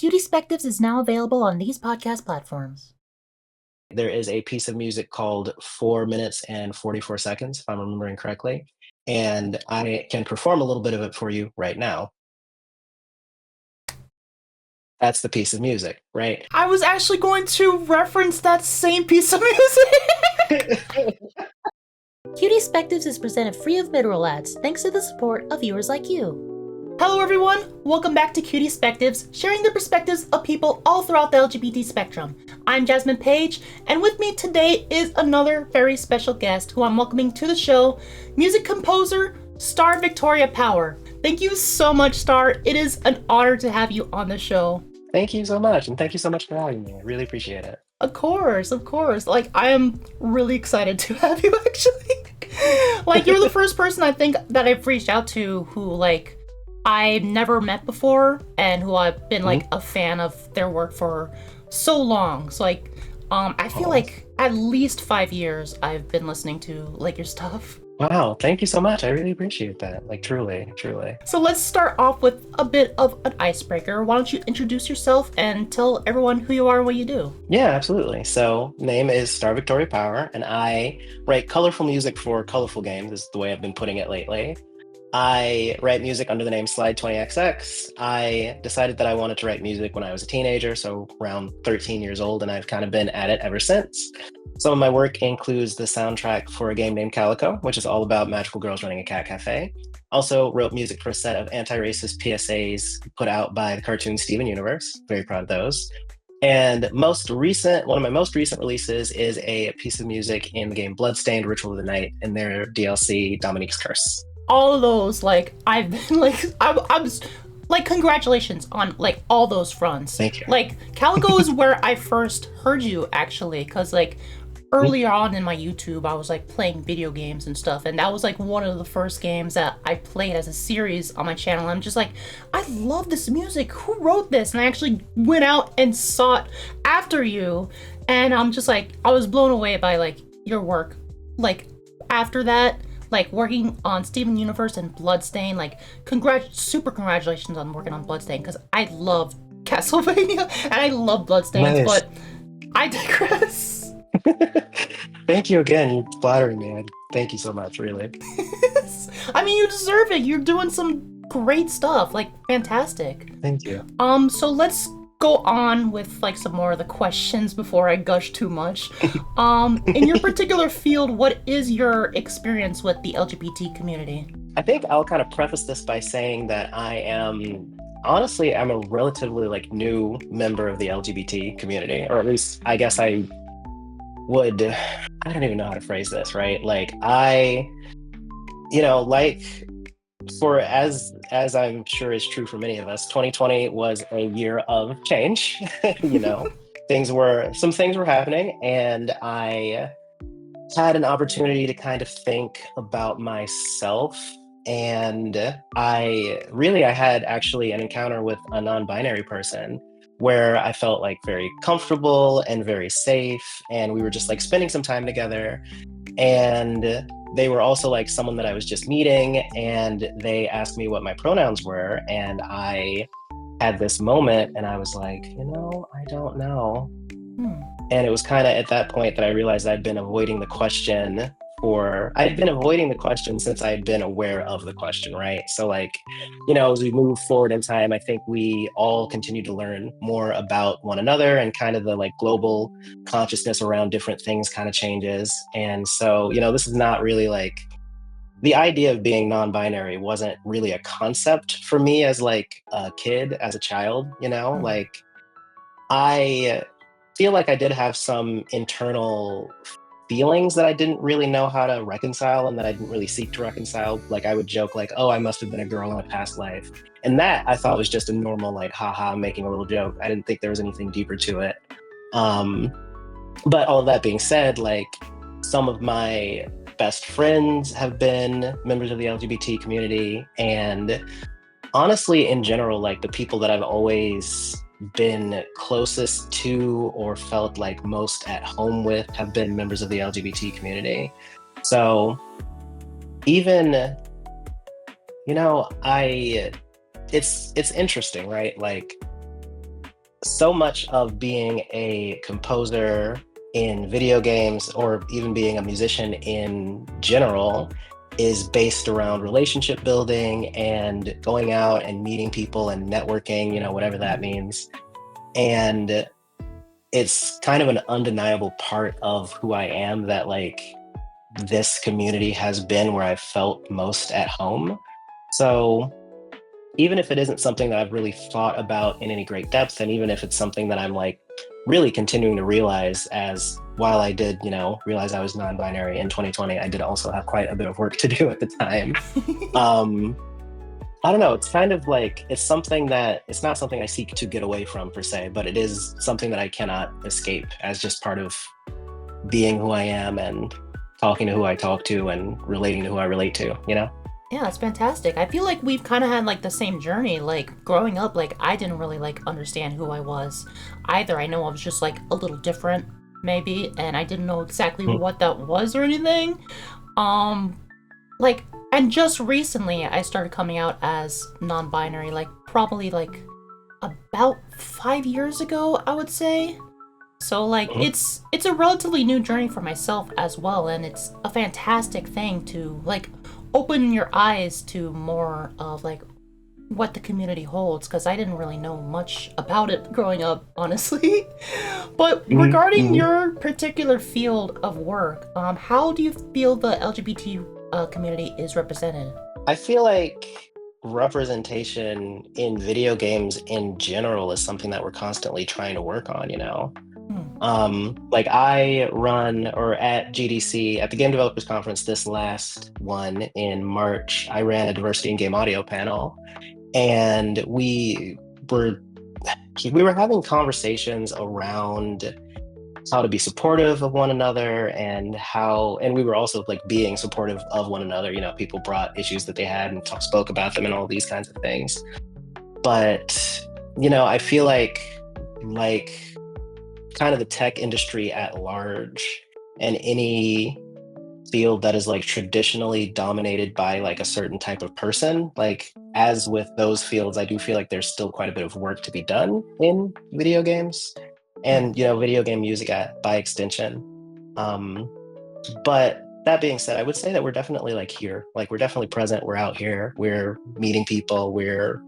Cutiespectives is now available on these podcast platforms. There is a piece of music called 4 minutes and 44 seconds, if I'm remembering correctly, and I can perform a little bit of it for you right now. That's the piece of music, right? I was actually going to reference that same piece of music. Cutiespectives is presented free of mid-roll ads, thanks to the support of viewers like you. Hello everyone, welcome back to Cutiespectives, sharing the perspectives of people all throughout the LGBT spectrum. I'm Jasmine Page, and with me today is another very special guest who I'm welcoming to the show, music composer, Starvictoriapower. Thank you so much, Star. It is an honor to have you on the show. Thank you so much, and thank you so much for having me. I really appreciate it. Of course. Like, I am really excited to have you, actually. Like, you're the first person I think that I've reached out to who, like, I've never met before and who I've been, like, a fan of their work for so long. So, like, I feel like at least 5 years I've been listening to, like, your stuff. Wow, thank you so much. I really appreciate that. Like, truly, truly. So let's start off with a bit of an icebreaker. Why don't you introduce yourself and tell everyone who you are and what you do? Yeah, absolutely. So, name is starvictoriapower, and I write colorful music for colorful games, is the way I've been putting it lately. I write music under the name Slide20XX. I decided that I wanted to write music when I was a teenager, so around 13 years old, and I've kind of been at it ever since. Some of my work includes the soundtrack for a game named Calico, which is all about magical girls running a cat cafe. Also wrote music for a set of anti-racist PSAs put out by the cartoon Steven Universe. Very proud of those. And one of my most recent releases is a piece of music in the game Bloodstained, Ritual of the Night, and their DLC, Dominique's Curse. All of those, like, I've been, like, I'm like, congratulations on, like, all those fronts. Thank you. Like, Calico is where I first heard you, actually, because, like, earlier on in my YouTube, I was, like, playing video games and stuff, and that was, like, one of the first games that I played as a series on my channel. I'm just like, I love this music. Who wrote this? And I actually went out and sought after you, and I'm just like, I was blown away by, like, your work. Like, after that, like, working on Steven Universe and Bloodstained, like, super congratulations on working on Bloodstained, because I love Castlevania, and I love Bloodstained, Nice. but I digress. Thank you again. You're flattering me. Thank you so much, really. I mean, you deserve it. You're doing some great stuff, like, fantastic. Thank you. So let's go on with, like, some more of the questions before I gush too much. In your particular field, what is your experience with the LGBT community? I think I'll kind of preface this by saying that honestly, I'm a relatively, like, new member of the LGBT community, or at least I guess I don't even know how to phrase this, right? Like, for as I'm sure is true for many of us, 2020 was a year of change. Some things were happening, and I had an opportunity to kind of think about myself. And I had actually an encounter with a non-binary person where I felt, like, very comfortable and very safe, and we were just, like, spending some time together. And they were also, like, someone that I was just meeting, and they asked me what my pronouns were, and I had this moment, and I was like, I don't know. And it was kind of at that point that I realized I'd been avoiding the question since I had been aware of the question, right? So, like, as we move forward in time, I think we all continue to learn more about one another, and kind of the, like, global consciousness around different things kind of changes. And so, this is not really, like, the idea of being non-binary wasn't really a concept for me as, like, a kid, as a child, like, I feel like I did have some internal feelings that I didn't really know how to reconcile, and that I didn't really seek to reconcile. Like, I would joke, like, oh, I must have been a girl in a past life. And that I thought was just a normal, like, haha, making a little joke. I didn't think there was anything deeper to it. But all of that being said, like, some of my best friends have been members of the LGBT community. And honestly, in general, like, the people that I've always been closest to or felt like most at home with have been members of the LGBT community. So even, it's interesting, right? Like, so much of being a composer in video games or even being a musician in general is based around relationship building and going out and meeting people and networking, whatever that means. And it's kind of an undeniable part of who I am that like this community has been where I've felt most at home. So even if it isn't something that I've really thought about in any great depth, and even if it's something that I'm like really continuing to realize as while I did, realize I was non-binary in 2020, I did also have quite a bit of work to do at the time. Um, I don't know. It's kind of like it's not something I seek to get away from per se, but it is something that I cannot escape as just part of being who I am and talking to who I talk to and relating to who I relate to. Yeah, that's fantastic. I feel like we've kind of had like the same journey. Like growing up, like I didn't really like understand who I was either. I know I was just like a little different, maybe, and I didn't know exactly what that was or anything. Um, like, and just recently I started coming out as non-binary, like probably like about 5 years ago, I would say. So like Mhm. it's a relatively new journey for myself as well, and it's a fantastic thing to like open your eyes to more of like what the community holds, because I didn't really know much about it growing up, honestly. But Mhm. regarding Mhm. your particular field of work, how do you feel the LGBT community is represented? I feel like representation in video games in general is something that we're constantly trying to work on. Hmm. Like I run or at GDC at the Game Developers Conference this last one in March, I ran a diversity in game audio panel and were we were having conversations around how to be supportive of one another and we were also like being supportive of one another. People brought issues that they had and spoke about them and all these kinds of things. But I feel like kind of the tech industry at large and any field that is like traditionally dominated by like a certain type of person, like as with those fields, I do feel like there's still quite a bit of work to be done in video games Hmm. and video game music by extension. um but that being said, I would say that we're definitely like here, like we're definitely present, we're out here, we're meeting people, we're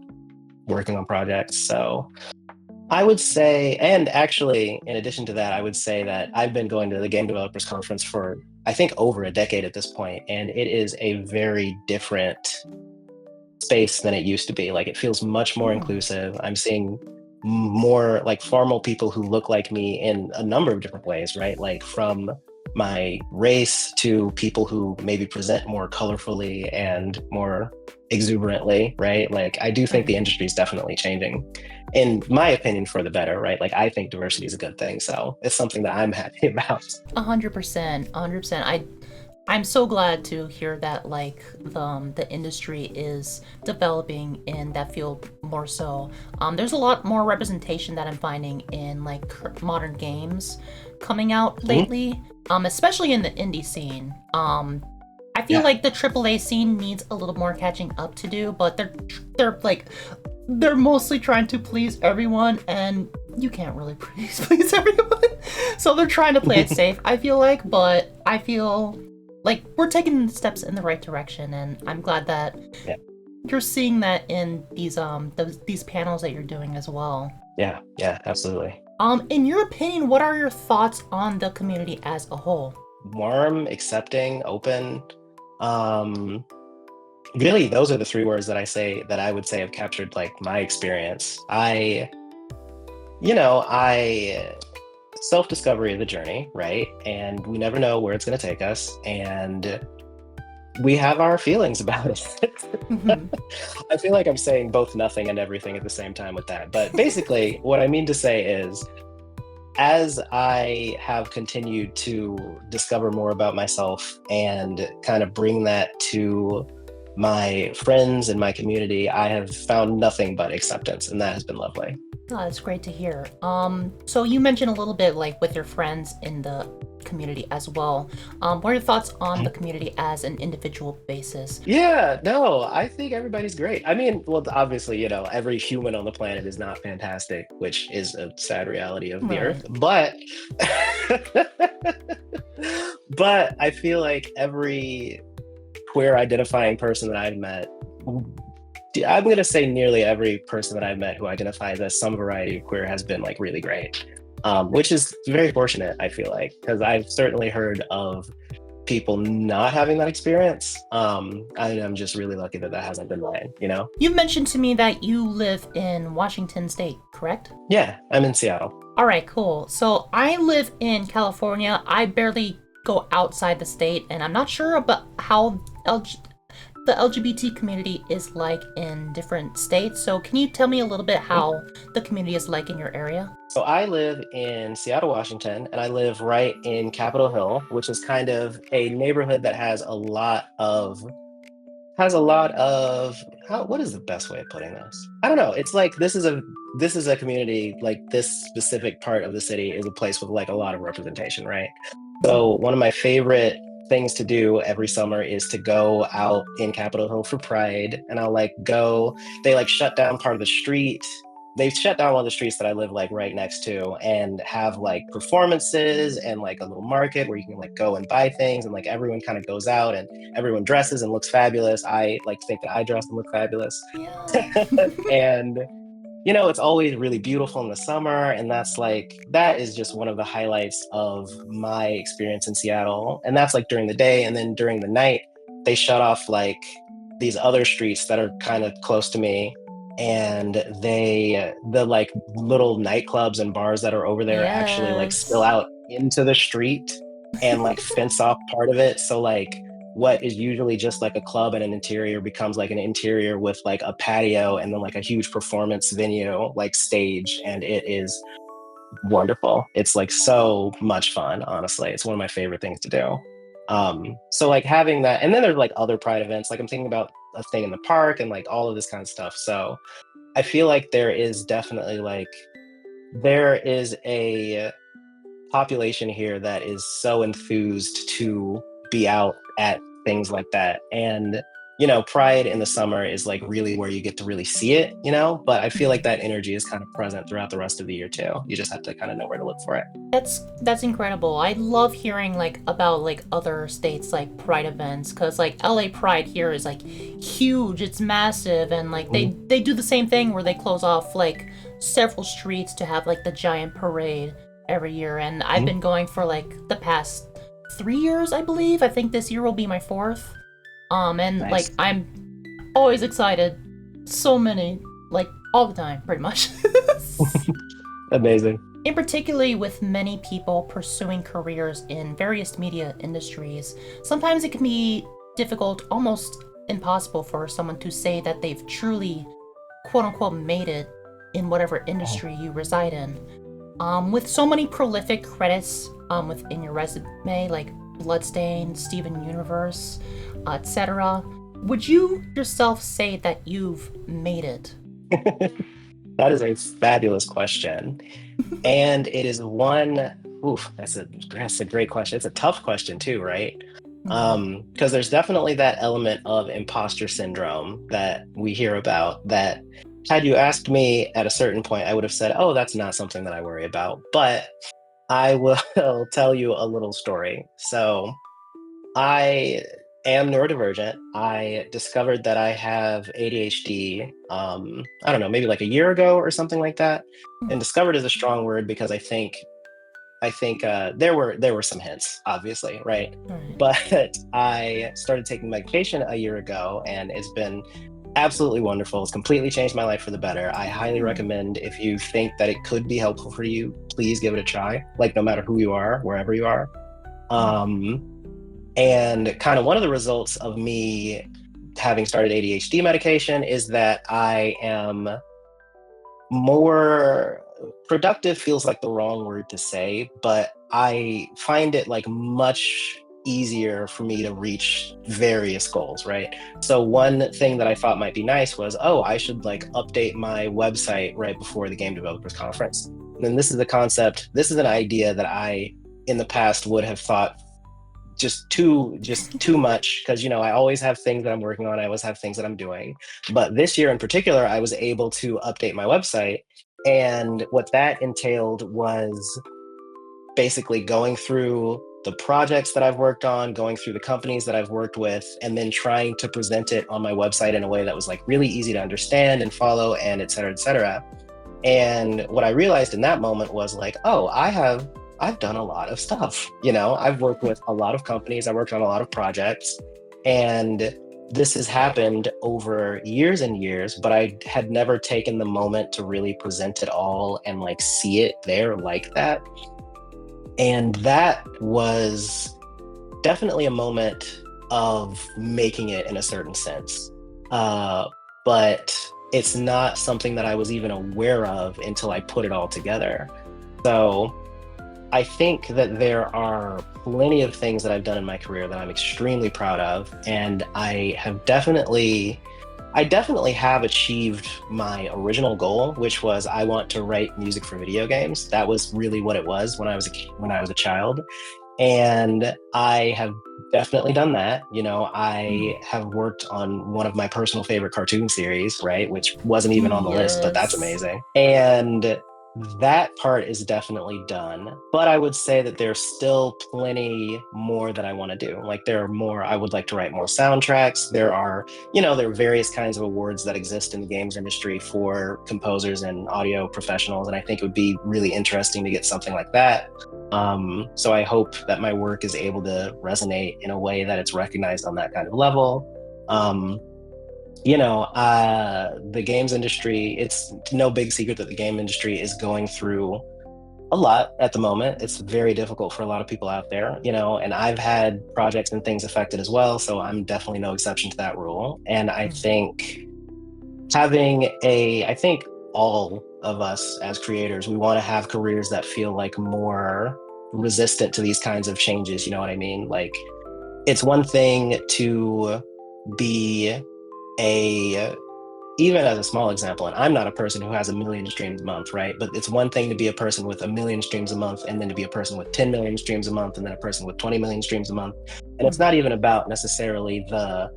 working on projects. So I would say, and actually, in addition to that, I would say that I've been going to the Game Developers Conference for, I think, over a decade at this point, and it is a very different space than it used to be. Like, it feels much more Hmm. inclusive. I'm seeing more, like, far more people who look like me in a number of different ways, right? Like, from my race to people who maybe present more colorfully and more exuberantly, right? Like, I do think Right. the industry is definitely changing, in my opinion, for the better, right? Like, I think diversity is a good thing. So it's something that I'm happy about. 100%, 100%. I'm so glad to hear that like the industry is developing in that field more so. There's a lot more representation that I'm finding in like modern games coming out Mhm. lately, especially in the indie scene. I feel Yeah. like the AAA scene needs a little more catching up to do, but they're like they're mostly trying to please everyone, and you can't really please everyone. So they're trying to play it safe, I feel like, but I feel like we're taking steps in the right direction, and I'm glad that Yeah. you're seeing that in these panels that you're doing as well. Yeah. Yeah. Absolutely. In your opinion, what are your thoughts on the community as a whole? Warm, accepting, open. Um, Really, those are the three words that I would say have captured like my experience. I self-discovery of the journey, right? And we never know where it's going to take us, and we have our feelings about it. Mhm. I feel like I'm saying both nothing and everything at the same time with that. But basically, what I mean to say is, as I have continued to discover more about myself and kind of bring that to my friends and my community, I have found nothing but acceptance, and that has been lovely. Oh, that's great to hear. So you mentioned a little bit like with your friends in the community as well. What are your thoughts on the community as an individual basis? Yeah, no, I think everybody's great. I mean, well, obviously, every human on the planet is not fantastic, which is a sad reality of the earth. Right. But, but I feel like every queer identifying person that I've met, I'm going to say nearly every person that I've met who identifies as some variety of queer has been like really great, which is very fortunate, I feel like, because I've certainly heard of people not having that experience. I'm just really lucky that that hasn't been mine. You mentioned to me that you live in Washington State, correct? Yeah, I'm in Seattle. All right, cool. So I live in California. I barely go outside the state, and I'm not sure about how the LGBT community is like in different states. So can you tell me a little bit how the community is like in your area? So I live in Seattle, Washington, and I live right in Capitol Hill, which is kind of a neighborhood that has a lot of what is the best way of putting this? I don't know. It's like this is a community, like this specific part of the city is a place with like a lot of representation, right? So one of my favorite things to do every summer is to go out in Capitol Hill for Pride, and I'll like go. They like shut down part of the street. They've shut down one of the streets that I live like right next to, and have like performances and like a little market where you can like go and buy things, and like everyone kind of goes out and everyone dresses and looks fabulous. I like think that I dress and look fabulous. Yeah. And it's always really beautiful in the summer, and that is just one of the highlights of my experience in Seattle. And that's like during the day, and then during the night they shut off like these other streets that are kind of close to me, and the like little nightclubs and bars that are over there actually like spill Yes. out into the street and like fence off part of it. So like what is usually just like a club and an interior becomes like an interior with like a patio and then like a huge performance venue like stage, and it is wonderful. It's like so much fun, honestly. It's one of my favorite things to do. So like having that, and then there's like other pride events, like I'm thinking about a thing in the park and like all of this kind of stuff. So I feel like there is a population here that is so enthused to be out at things like that. And Pride in the summer is like really where you get to really see it. But I feel like that energy is kind of present throughout the rest of the year too. You just have to kind of know where to look for it. That's incredible. I love hearing like about like other states like Pride events, because like LA Pride here is like huge. It's massive, and like they do the same thing where they close off like several streets to have like the giant parade every year. And I've been going for like the past 3 years, I believe. I think this year will be my fourth. And Nice. like I'm always excited. So many, like all the time, pretty much. Amazing. In particularly with many people pursuing careers in various media industries, sometimes it can be difficult, almost impossible for someone to say that they've truly, quote unquote, made it in whatever industry you reside in. With so many prolific credits within your resume, like Bloodstained, Steven Universe, etc., would you yourself say that you've made it? That is a fabulous question. And it is one, oof, that's a great question. It's a tough question too, right? Because there's definitely that element of imposter syndrome that we hear about that had you asked me at a certain point, I would have said, oh, that's not something that I worry about. But I will tell you a little story. So I am neurodivergent. I discovered that I have ADHD, I don't know, maybe like a year ago or something like that. And discovered is a strong word because I think there were some hints, obviously, right? Right. But I started taking medication a year ago, and it's been absolutely wonderful. It's completely changed my life for the better. I highly recommend, if you think that it could be helpful for you, please give it a try. Like no matter who you are, wherever you are. And kind of one of the results of me having started ADHD medication is that I am more productive, feels like the wrong word to say, but I find it like much easier for me to reach various goals, right? So one thing that I thought might be nice was, oh, I should like update my website right before the Game Developers Conference. And this is an idea that I in the past would have thought just too much, because I always have things that I'm working on, I always have things that I'm doing. But this year in particular, I was able to update my website, and what that entailed was basically going through the projects that I've worked on, going through the companies that I've worked with, and then trying to present it on my website in a way that was like really easy to understand and follow, and et cetera, et cetera. And what I realized in that moment was like, oh, I've done a lot of stuff. I've worked with a lot of companies, I worked on a lot of projects, and this has happened over years and years, but I had never taken the moment to really present it all and like see it there like that. And that was definitely a moment of making it in a certain sense. But it's not something that I was even aware of until I put it all together. So I think that there are plenty of things that I've done in my career that I'm extremely proud of. And I definitely have achieved my original goal, which was I want to write music for video games. That was really what it was when I was a child. And I have definitely done that. I have worked on one of my personal favorite cartoon series, right? Which wasn't even on the list, but that's Yes. amazing. And that part is definitely done. But I would say that there's still plenty more that I want to do. Like there are more, I would like to write more soundtracks. There are various kinds of awards that exist in the games industry for composers and audio professionals. And I think it would be really interesting to get something like that. So I hope that my work is able to resonate in a way that it's recognized on that kind of level. The games industry, it's no big secret that the game industry is going through a lot at the moment. It's very difficult for a lot of people out there, and I've had projects and things affected as well. So I'm definitely no exception to that rule. And I think I think all of us as creators, we want to have careers that feel like more resistant to these kinds of changes. You know what I mean? Like, it's one thing to be a even as a small example, and I'm not a person who has a million streams a month, right? But it's one thing to be a person with a million streams a month, and then to be a person with 10 million streams a month, and then a person with 20 million streams a month. And it's not even about necessarily the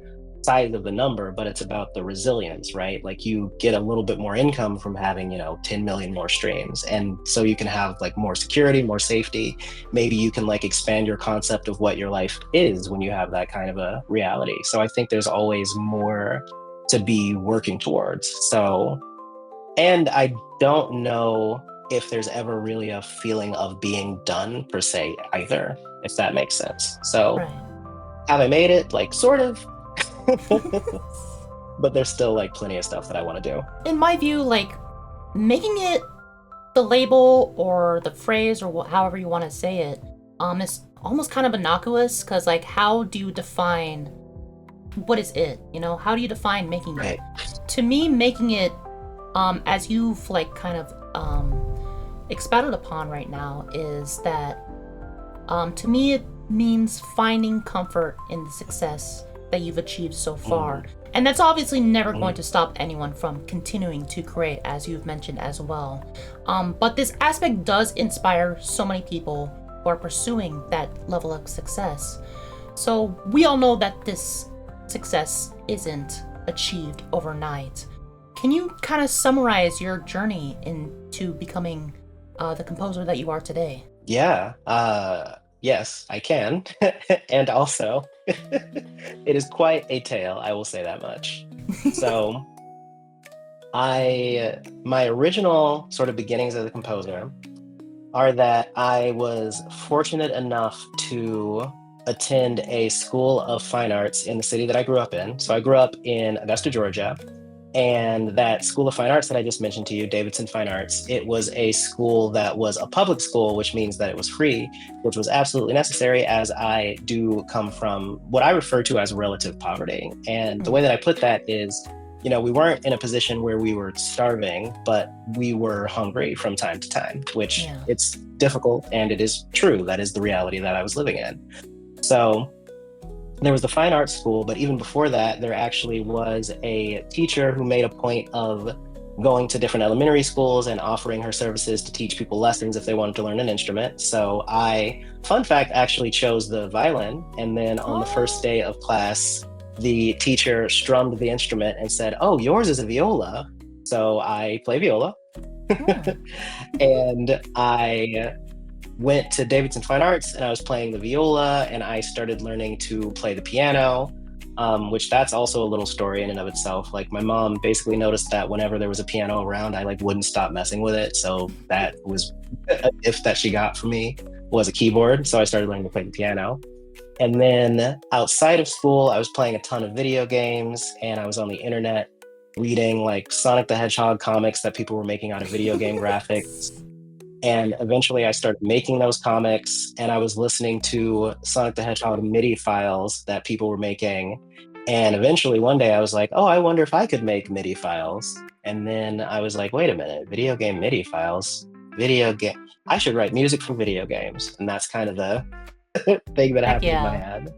size of the number, but it's about the resilience, right? Like you get a little bit more income from having, 10 million more streams. And so you can have like more security, more safety. Maybe you can like expand your concept of what your life is when you have that kind of a reality. So I think there's always more to be working towards. So, and I don't know if there's ever really a feeling of being done per se either, if that makes sense. So Right. have I made it? Like sort of. But there's still like plenty of stuff that I want to do. In my view, like making it the label or the phrase or however you want to say it, is almost kind of innocuous because like how do you define what is it? How do you define making it? Right. To me, making it, as you've like kind of expounded upon right now, is that to me it means finding comfort in the success that you've achieved so far. And that's obviously never going to stop anyone from continuing to create, as you've mentioned as well. But this aspect does inspire so many people who are pursuing that level of success. So we all know that this success isn't achieved overnight. Can you kind of summarize your journey into becoming the composer that you are today? Yeah. Yes, I can. And also, it is quite a tale, I will say that much. So, my original sort of beginnings as a composer are that I was fortunate enough to attend a school of fine arts in the city that I grew up in. So I grew up in Augusta, Georgia. And that School of Fine Arts that I just mentioned to you, Davidson Fine Arts, it was a school that was a public school, which means that it was free, which was absolutely necessary, as I do come from what I refer to as relative poverty. And the way that I put that is, we weren't in a position where we were starving, but we were hungry from time to time, which it's difficult, and it is true. That is the reality that I was living in. So there was the fine arts school, but even before that, there actually was a teacher who made a point of going to different elementary schools and offering her services to teach people lessons if they wanted to learn an instrument. So I, fun fact, actually chose the violin. And then on the first Oh, day of class, the teacher strummed the instrument and said, "Oh, yours is a viola." So I play viola. hmm. And I went to Davidson Fine Arts and I was playing the viola and I started learning to play the piano, which that's also a little story in and of itself. Like my mom basically noticed that whenever there was a piano around, I like wouldn't stop messing with it. So that was a gift that she got for me was a keyboard. So I started learning to play the piano. And then outside of school, I was playing a ton of video games and I was on the internet reading like Sonic the Hedgehog comics that people were making out of video game graphics. And eventually I started making those comics and I was listening to Sonic the Hedgehog MIDI files that people were making. And eventually one day I was like, oh, I wonder if I could make MIDI files. And then I was like, wait a minute, video game MIDI files? Video game. I should write music for video games. And that's kind of the thing that Heck happened in my yeah. head.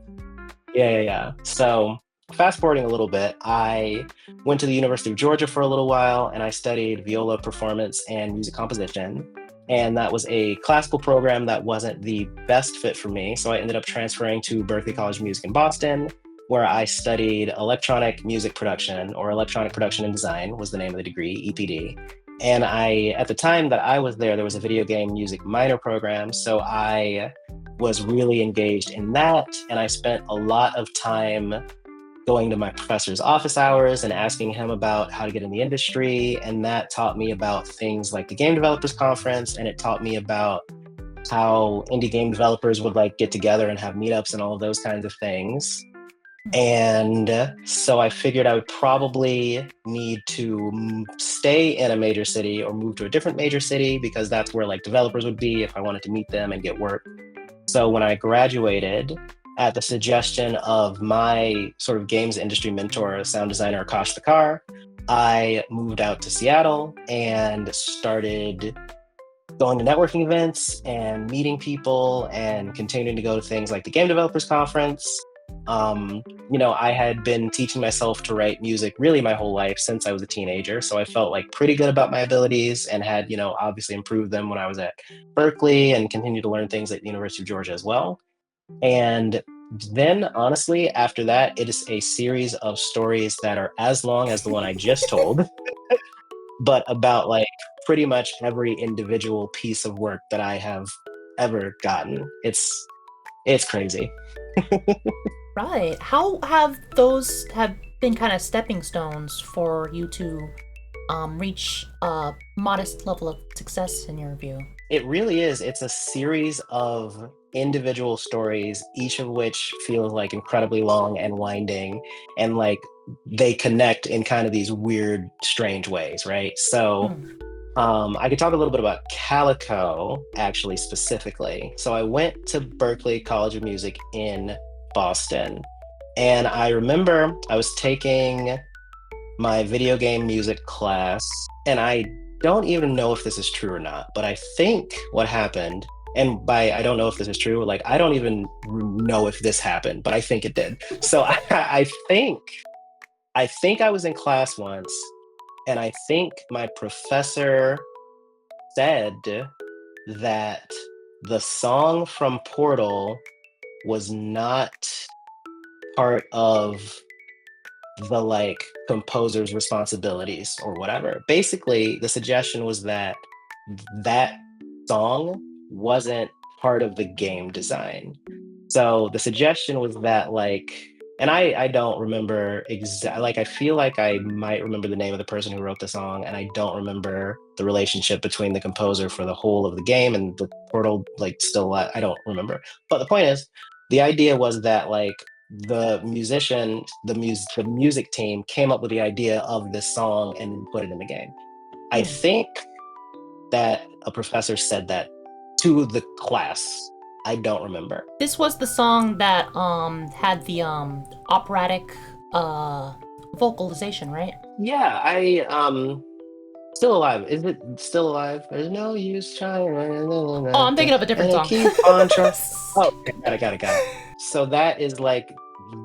Yeah. So fast forwarding a little bit, I went to the University of Georgia for a little while and I studied viola performance and music composition. And that was a classical program that wasn't the best fit for me. So I ended up transferring to Berklee College of Music in Boston, where I studied electronic music production, or electronic production and design was the name of the degree, EPD. And at the time that I was there, there was a video game music minor program. So I was really engaged in that. And I spent a lot of time going to my professor's office hours and asking him about how to get in the industry. And that taught me about things like the Game Developers Conference. And it taught me about how indie game developers would like get together and have meetups and all of those kinds of things. And so I figured I would probably need to stay in a major city or move to a different major city because that's where like developers would be if I wanted to meet them and get work. So when I graduated, at the suggestion of my sort of games industry mentor, sound designer Akash Thakar, I moved out to Seattle and started going to networking events and meeting people and continuing to go to things like the Game Developers Conference. I had been teaching myself to write music really my whole life since I was a teenager. So I felt like pretty good about my abilities and had, obviously improved them when I was at Berklee and continued to learn things at the University of Georgia as well. And then, honestly, after that, it is a series of stories that are as long as the one I just told, but about like pretty much every individual piece of work that I have ever gotten. It's crazy. Right. How have those have been kind of stepping stones for you to reach a modest level of success in your view? It really is. It's a series of individual stories, each of which feels like incredibly long and winding, and like they connect in kind of these weird, strange ways, right? So Hmm. I could talk a little bit about Calico, actually, specifically. So I went to Berklee College of Music in Boston. And I remember I was taking my video game music class, and I don't even know if this is true or not, but I think what happened, and by I don't know if this is true, like I don't even know if this happened, but I think it did. So I think I was in class once, and I think my professor said that the song from Portal was not part of the like composer's responsibilities or whatever. Basically, the suggestion was that that song wasn't part of the game design. So the suggestion was that like, and I don't remember exactly, like I feel like I might remember the name of the person who wrote the song, and I don't remember the relationship between the composer for the whole of the game and the Portal like still I don't remember. But the point is, the idea was that like the musician, the music team came up with the idea of this song and put it in the game. I Hmm. think that a professor said that to the class. I don't remember. This was the song that had the operatic vocalization, right? Yeah, I still alive. Is it still alive? There's no use trying Oh, I'm thinking of a different and song. keep on trying. Oh, okay, got it. So that is like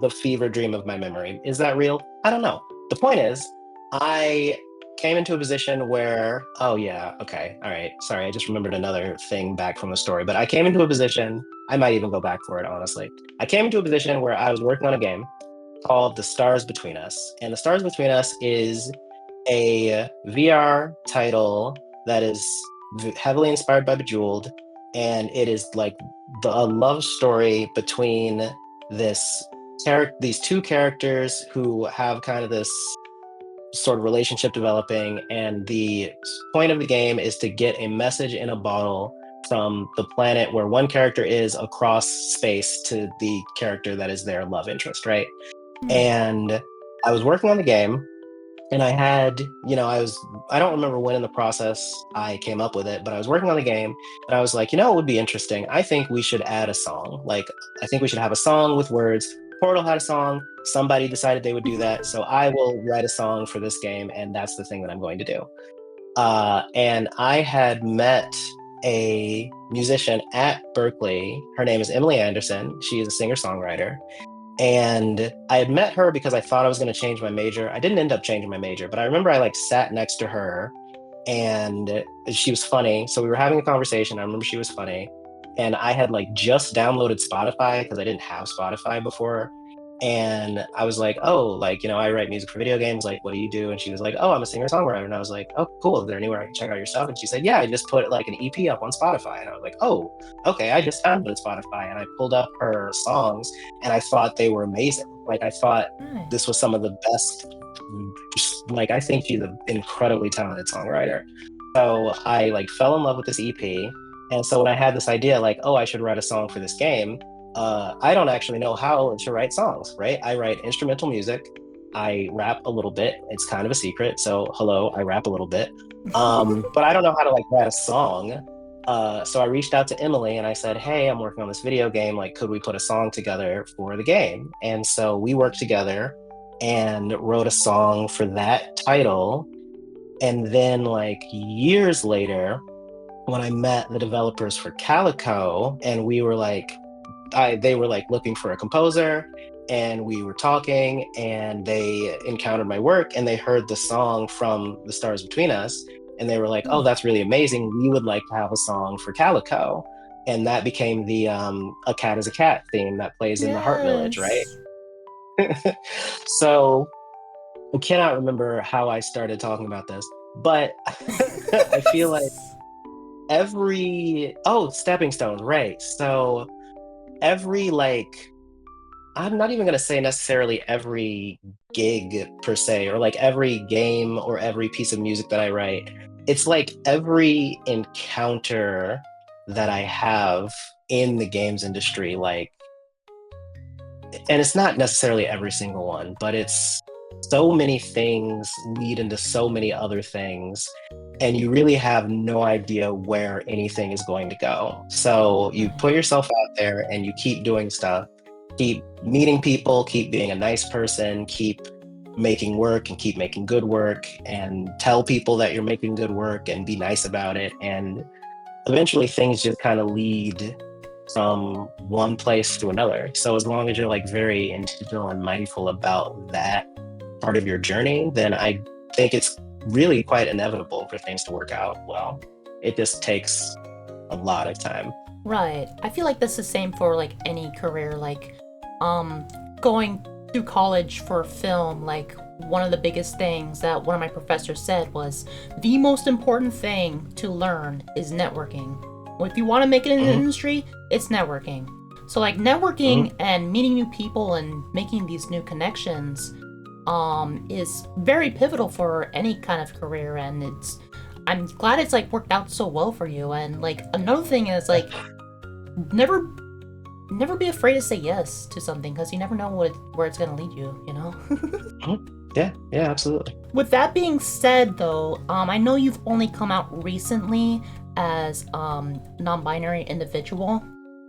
the fever dream of my memory. Is that real? I don't know. The point is, I came into a position where, oh yeah, okay, all right, sorry, I just remembered another thing back from the story, but I came into a position, I might even go back for it, honestly. I came into a position where I was working on a game called The Stars Between Us. And The Stars Between Us is a VR title that is heavily inspired by Bejeweled. And it is like a love story between this these two characters who have kind of this sort of relationship developing. And the point of the game is to get a message in a bottle from the planet where one character is across space to the character that is their love interest, right? And I was working on the game, and I had, I don't remember when in the process I came up with it, but I was working on the game, and I was like, it would be interesting. I think we should add a song. Like, I think we should have a song with words. Portal had a song. Somebody decided they would do that. So I will write a song for this game, and that's the thing that I'm going to do. And I had met a musician at Berkeley. Her name is Emily Anderson. She is a singer-songwriter. And I had met her because I thought I was going to change my major. I didn't end up changing my major, but I remember I sat next to her, and she was funny. So we were having a conversation. I remember she was funny. And I had just downloaded Spotify because I didn't have Spotify before. And I was like, oh, I write music for video games. Like, what do you do? And she was like, oh, I'm a singer-songwriter. And I was like, oh, cool. Is there anywhere I can check out your stuff? And she said, yeah, I just put an EP up on Spotify. And I was like, oh, okay. I just downloaded Spotify, and I pulled up her songs, and I thought they were amazing. I thought this was some of the best. I think she's an incredibly talented songwriter. So I fell in love with this EP. And so when I had this idea, oh, I should write a song for this game, I don't actually know how to write songs, right? I write instrumental music. I rap a little bit. It's kind of a secret. So hello, I rap a little bit. But I don't know how to write a song. So I reached out to Emily and I said, hey, I'm working on this video game. Could we put a song together for the game? And so we worked together and wrote a song for that title. And then years later, when I met the developers for Calico, and we were they were looking for a composer, and we were talking, and they encountered my work, and they heard the song from The Stars Between Us, and they were like, oh, that's really amazing. We would like to have a song for Calico. And that became the A Cat is a Cat theme that plays in the Heart Village, right? So I cannot remember how I started talking about this, but I feel like stepping stones, right? So every I'm not even going to say necessarily every gig per se, or every game or every piece of music that I write. It's every encounter that I have in the games industry, and it's not necessarily every single one, but it's so many things lead into so many other things, and you really have no idea where anything is going to go. So you put yourself out there and you keep doing stuff, keep meeting people, keep being a nice person, keep making work and keep making good work, and tell people that you're making good work and be nice about it. And eventually things just kind of lead from one place to another. So as long as you're very intentional and mindful about that part of your journey, then I think it's really quite inevitable for things to work out well. It just takes a lot of time. Right. I feel like that's the same for any career. Going through college for film, one of the biggest things that one of my professors said was the most important thing to learn is networking. Well, if you want to make it in the industry, it's networking. So networking and meeting new people and making these new connections is very pivotal for any kind of career, and I'm glad it's worked out so well for you. And another thing is never be afraid to say yes to something, because you never know where it's going to lead you. Yeah, absolutely. With that being said, though, I know you've only come out recently as non-binary individual.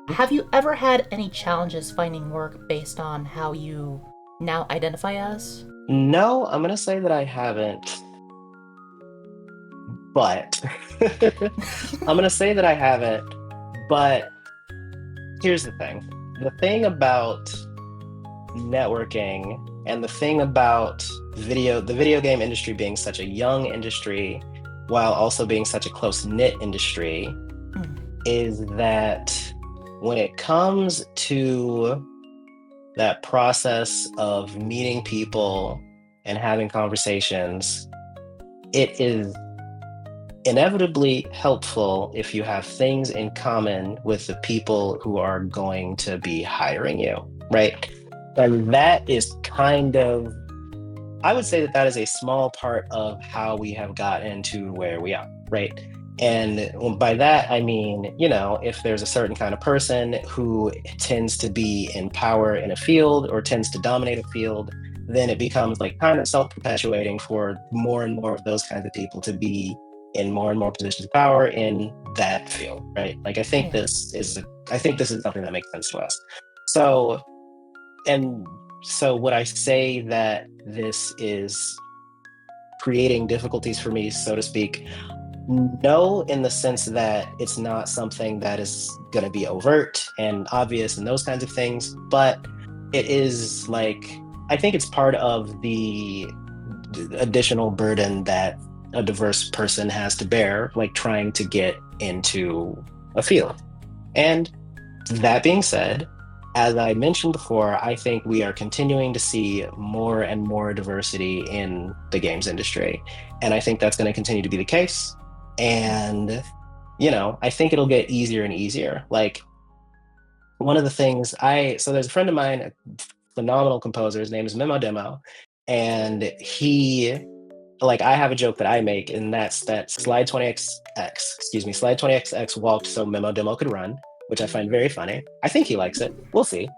Have you ever had any challenges finding work based on how you now identify as? No, I'm gonna say that I haven't, but I'm gonna say that I haven't, but here's the thing. The thing about networking and the thing about the video game industry being such a young industry while also being such a close-knit industry Mm. is that when it comes to that process of meeting people and having conversations, it is inevitably helpful if you have things in common with the people who are going to be hiring you, right? And that is kind of, I would say that that is a small part of how we have gotten to where we are, right? And by that, I mean, if there's a certain kind of person who tends to be in power in a field or tends to dominate a field, then it becomes like kind of self-perpetuating for more and more of those kinds of people to be in more and more positions of power in that field, right? Like Yeah. I think this is something that makes sense to us. So, and so would I say that this is creating difficulties for me, so to speak? No, in the sense that it's not something that is going to be overt and obvious and those kinds of things, but it is like, I think it's part of the additional burden that a diverse person has to bear, like trying to get into a field. And that being said, as I mentioned before, I think we are continuing to see more and more diversity in the games industry. And I think that's going to continue to be the case. And, I think it'll get easier and easier. Like one of the things so there's a friend of mine, a phenomenal composer, his name is Memo Demo. And like I have a joke that I make, and that's that Slide 20XX walked so Memo Demo could run, which I find very funny. I think he likes it. We'll see.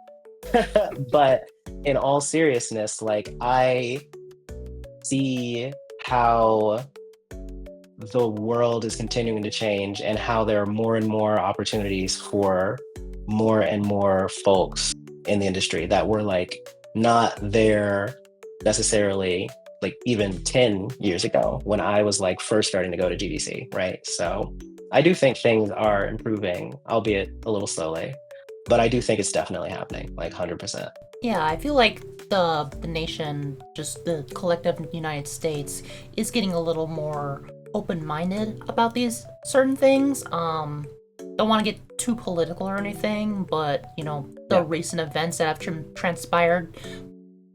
But in all seriousness, like I see how the world is continuing to change and how there are more and more opportunities for more and more folks in the industry that were like not there necessarily like even 10 years ago when I was like first starting to go to GDC, right? So I do think things are improving, albeit a little slowly, but I do think it's definitely happening, like 100%. Yeah, I feel like the nation, just the collective United States, is getting a little more open-minded about these certain things. Don't want to get too political or anything, but the Yeah. recent events that have transpired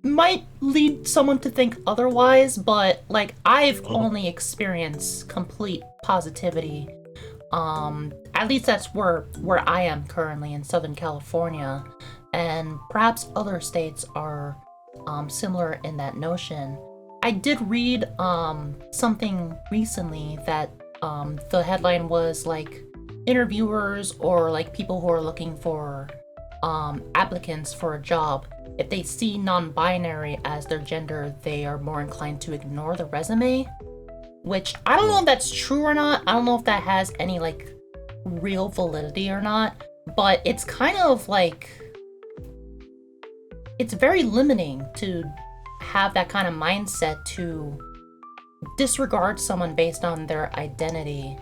might lead someone to think otherwise. But like I've Mhm. only experienced complete positivity. At least that's where I am currently in Southern California, and perhaps other states are similar in that notion. I did read something recently that the headline was like interviewers or like people who are looking for applicants for a job. If they see non-binary as their gender, they are more inclined to ignore the resume. Which I don't know if that's true or not. I don't know if that has any like real validity or not. But it's kind of like it's very limiting to have that kind of mindset to disregard someone based on their identity.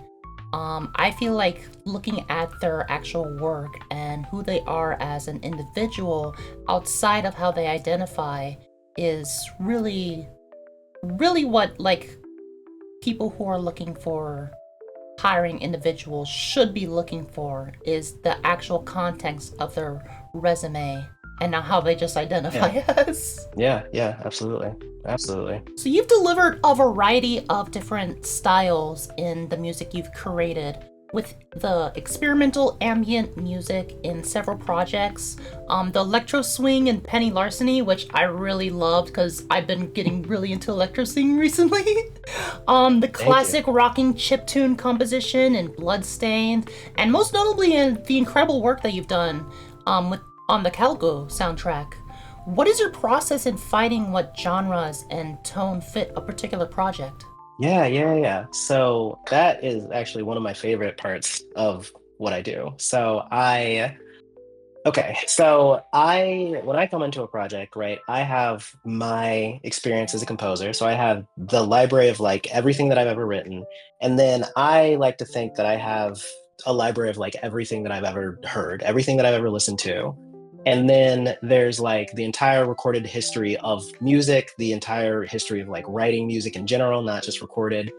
I feel like looking at their actual work and who they are as an individual outside of how they identify is really, really what like people who are looking for hiring individuals should be looking for is the actual context of their resume and not how they just identify Yeah. as. Yeah. Yeah. Absolutely. Absolutely. So you've delivered a variety of different styles in the music you've created with the experimental ambient music in several projects, the electro swing and penny larceny, which I really loved because I've been getting really into electro swing recently, the Thank you. classic rocking chiptune composition in Bloodstained, and most notably in the incredible work that you've done with on the Calico soundtrack. What is your process in finding what genres and tone fit a particular project? Yeah, yeah, yeah. So that is actually one of my favorite parts of what I do. Okay, when I come into a project, right, I have my experience as a composer. So I have the library of like everything that I've ever written. And then I like to think that I have a library of like everything that I've ever heard, everything that I've ever listened to. And then there's like the entire recorded history of music, the entire history of like writing music in general, not just recorded.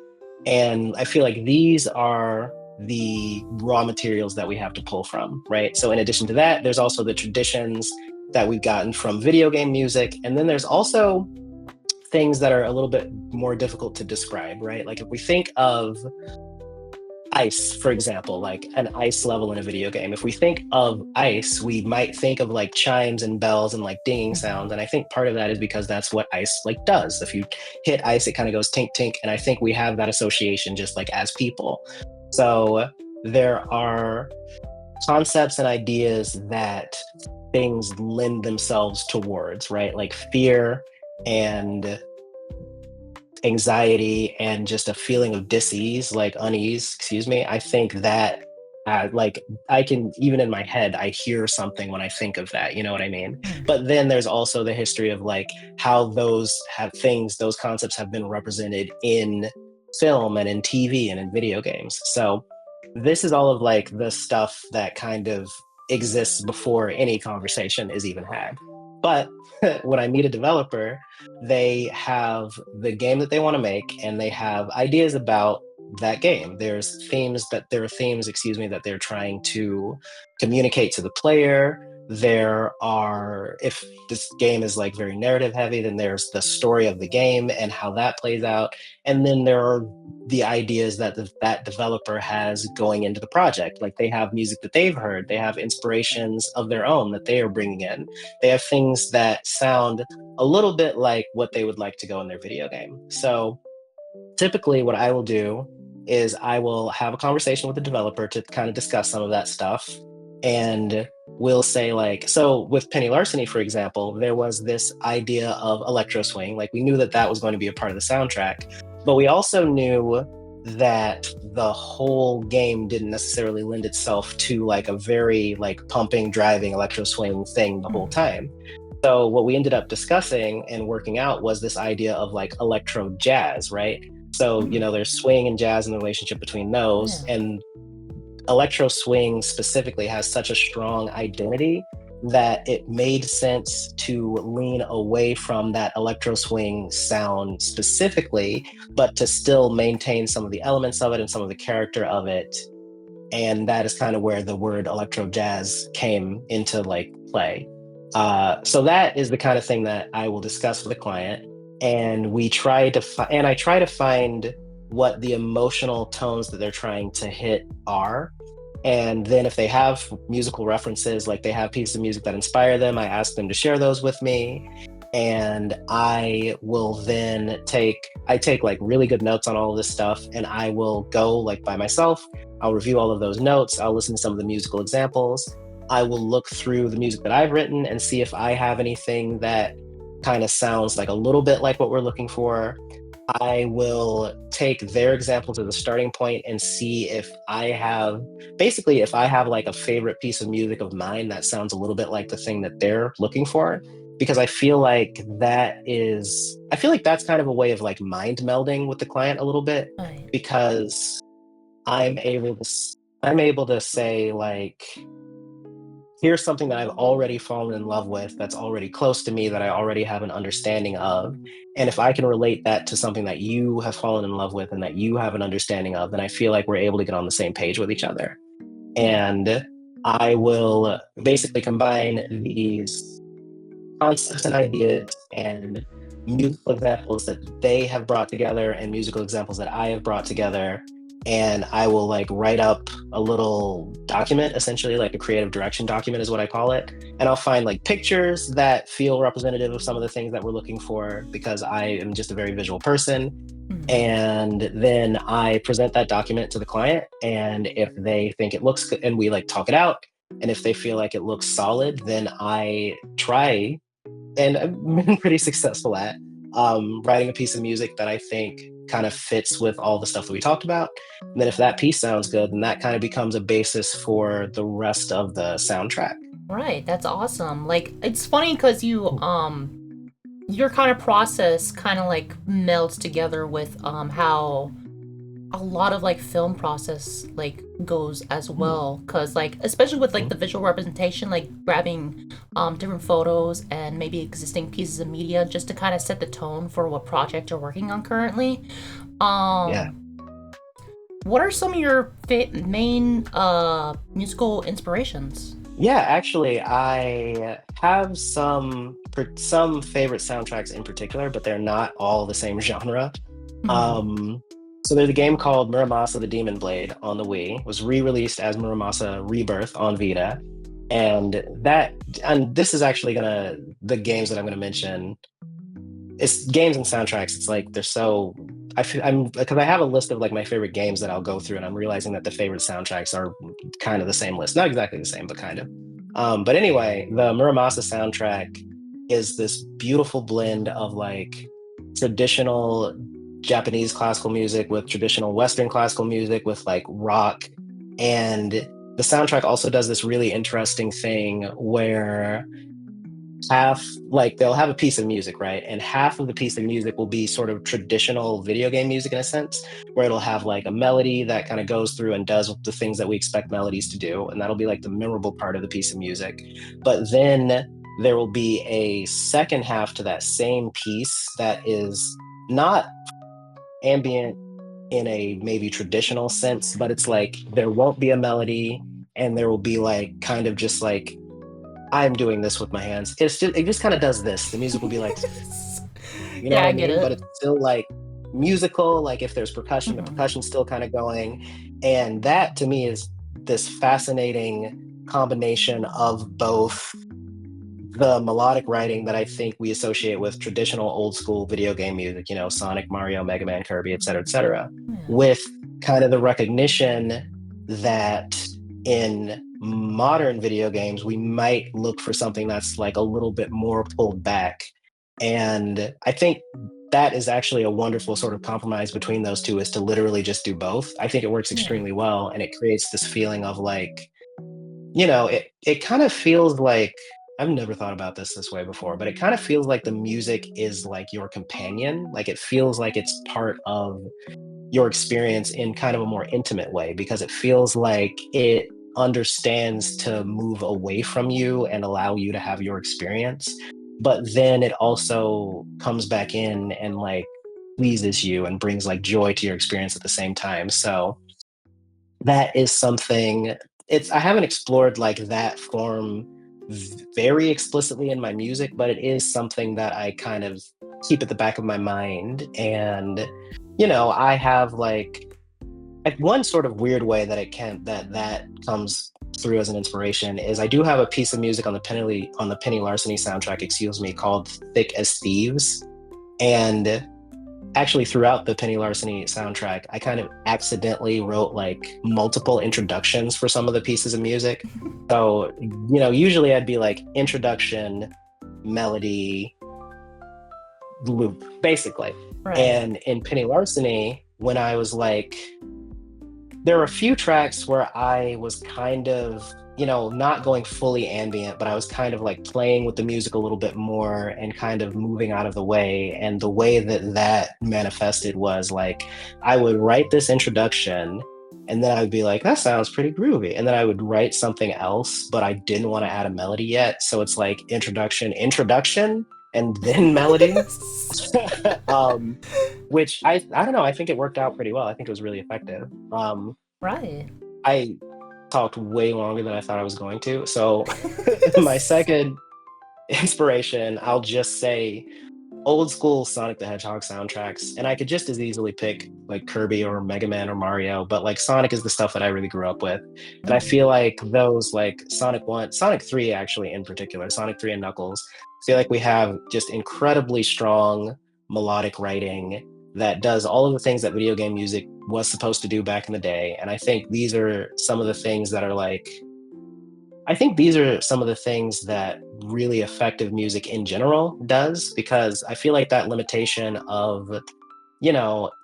And I feel like these are the raw materials that we have to pull from, right? So in addition to that, there's also the traditions that we've gotten from video game music. And then there's also things that are a little bit more difficult to describe, right? Like if we think of ice, for example, like an ice level in a video game. If we think of ice, we might think of like chimes and bells and like dinging sounds. And I think part of that is because that's what ice like does. If you hit ice, it kind of goes tink tink. And I think we have that association just like as people. So there are concepts and ideas that things lend themselves towards, right? Like fear and anxiety and just a feeling of dis-ease, like unease, excuse me. I think that like I can, even in my head, I hear something when I think of that, you know what I mean? But then there's also the history of like how those concepts have been represented in film and in TV and in video games. So this is all of like the stuff that kind of exists before any conversation is even had. But when I meet a developer, they have the game that they want to make and they have ideas about that game. There are themes, excuse me, that they're trying to communicate to the player. There are, if this game is like very narrative heavy, then there's the story of the game and how that plays out. And then there are the ideas that that developer has going into the project. Like they have music that they've heard, they have inspirations of their own that they are bringing in. They have things that sound a little bit like what they would like to go in their video game. So typically what I will do is I will have a conversation with the developer to kind of discuss some of that stuff. And we'll say like, so with Penny Larceny, for example, there was this idea of electro swing. Like we knew that that was going to be a part of the soundtrack, but we also knew that the whole game didn't necessarily lend itself to like a very like pumping, driving electro swing thing the whole time. So what we ended up discussing and working out was this idea of like electro jazz, right? So, you know, there's swing and jazz and the relationship between those. Yeah. And electro swing specifically has such a strong identity that it made sense to lean away from that electro swing sound specifically, but to still maintain some of the elements of it and some of the character of it. And that is kind of where the word electro jazz came into like play. So that is the kind of thing that I will discuss with a client, and I try to find what the emotional tones that they're trying to hit are. And then if they have musical references, like they have pieces of music that inspire them, I ask them to share those with me. And I take like really good notes on all of this stuff, and I will go like by myself. I'll review all of those notes. I'll listen to some of the musical examples. I will look through the music that I've written and see if I have anything that kind of sounds like a little bit like what we're looking for. I will take their examples as a starting point and see if if I have like a favorite piece of music of mine that sounds a little bit like the thing that they're looking for. Because I feel like that's kind of a way of like mind melding with the client a little bit, Right. because I'm able to, I'm able to say like, here's something that I've already fallen in love with, that's already close to me, that I already have an understanding of. And if I can relate that to something that you have fallen in love with and that you have an understanding of, then I feel like we're able to get on the same page with each other. Yeah. And I will basically combine these concepts and ideas and musical examples that they have brought together and musical examples that I have brought together. And I will like write up a little document, essentially like a creative direction document is what I call it. And I'll find like pictures that feel representative of some of the things that we're looking for, because I am just a very visual person. And then I present that document to the client. And if they think it looks good, and we like talk it out, and if they feel like it looks solid, then I try, and I've been pretty successful at writing a piece of music that I think kind of fits with all the stuff that we talked about. And then if that piece sounds good, then that kind of becomes a basis for the rest of the soundtrack. Right, that's awesome. Like it's funny because your kind of process kind of like melds together with how a lot of like film process like goes as well, because like especially with like the visual representation, like grabbing different photos and maybe existing pieces of media just to kind of set the tone for what project you're working on currently. Yeah. um what are some of your main musical inspirations? Yeah, actually, I have some favorite soundtracks in particular, but they're not all the same genre. Mhm. Um, so there's a game called Muramasa the Demon Blade on the Wii. It was re-released as Muramasa Rebirth on Vita, and this is actually gonna the games that I'm gonna mention. It's games and soundtracks. It's like they're so. I'm because I have a list of like my favorite games that I'll go through, and I'm realizing that the favorite soundtracks are kind of the same list. Not exactly the same, but kind of. But anyway, the Muramasa soundtrack is this beautiful blend of like traditional Japanese classical music with traditional Western classical music with like rock. And the soundtrack also does this really interesting thing where half, like, they'll have a piece of music, right? And half of the piece of music will be sort of traditional video game music in a sense, where it'll have like a melody that kind of goes through and does the things that we expect melodies to do. And that'll be like the memorable part of the piece of music. But then there will be a second half to that same piece that is not ambient in a maybe traditional sense, but it's like there won't be a melody and there will be like kind of just like I'm doing this with my hands. It just kind of does this. The music will be like, you know Yeah, what I I get mean? it. But it's still like musical. Like if there's percussion, the Mhm. percussion's still kind of going. And that to me is this fascinating combination of both the melodic writing that I think we associate with traditional old school video game music, you know, Sonic, Mario, Mega Man, Kirby, et cetera, Yeah. with kind of the recognition that in modern video games, we might look for something that's like a little bit more pulled back. And I think that is actually a wonderful sort of compromise between those two is to literally just do both. I think it works Yeah. extremely well and it creates this feeling of like, it kind of feels like I've never thought about this way before, but it kind of feels like the music is like your companion. Like it feels like it's part of your experience in kind of a more intimate way because it feels like it understands to move away from you and allow you to have your experience. But then it also comes back in and like pleases you and brings like joy to your experience at the same time. So that is something it's I haven't explored like that form very explicitly in my music, but it is something that I kind of keep at the back of my mind. And I have like one sort of weird way that it can that comes through as an inspiration is I do have a piece of music on the Penny Larceny soundtrack, excuse me, called Thick as Thieves. And actually throughout the Penny Larceny soundtrack, I kind of accidentally wrote like multiple introductions for some of the pieces of music. So, usually I'd be like introduction, melody, loop, basically. Right. And in Penny Larceny, when I was like there were a few tracks where I was kind of, not going fully ambient, but I was kind of like playing with the music a little bit more and kind of moving out of the way. And the way that that manifested was like, I would write this introduction and then I would be like, that sounds pretty groovy. And then I would write something else, but I didn't want to add a melody yet. So it's like introduction, and then melody. um, which I don't know. I think it worked out pretty well. I think it was really effective. Right. I talked way longer than I thought I was going to. So my second inspiration, I'll just say old school Sonic the Hedgehog soundtracks. And I could just as easily pick like Kirby or Mega Man or Mario, but like Sonic is the stuff that I really grew up with. And I feel like those like Sonic 1, Sonic 3 actually in particular, Sonic 3 and Knuckles, I feel like we have just incredibly strong melodic writing that does all of the things that video game music was supposed to do back in the day. And I think these are some of the things that are like I think these are some of the things that really effective music in general does, because I feel like that limitation of,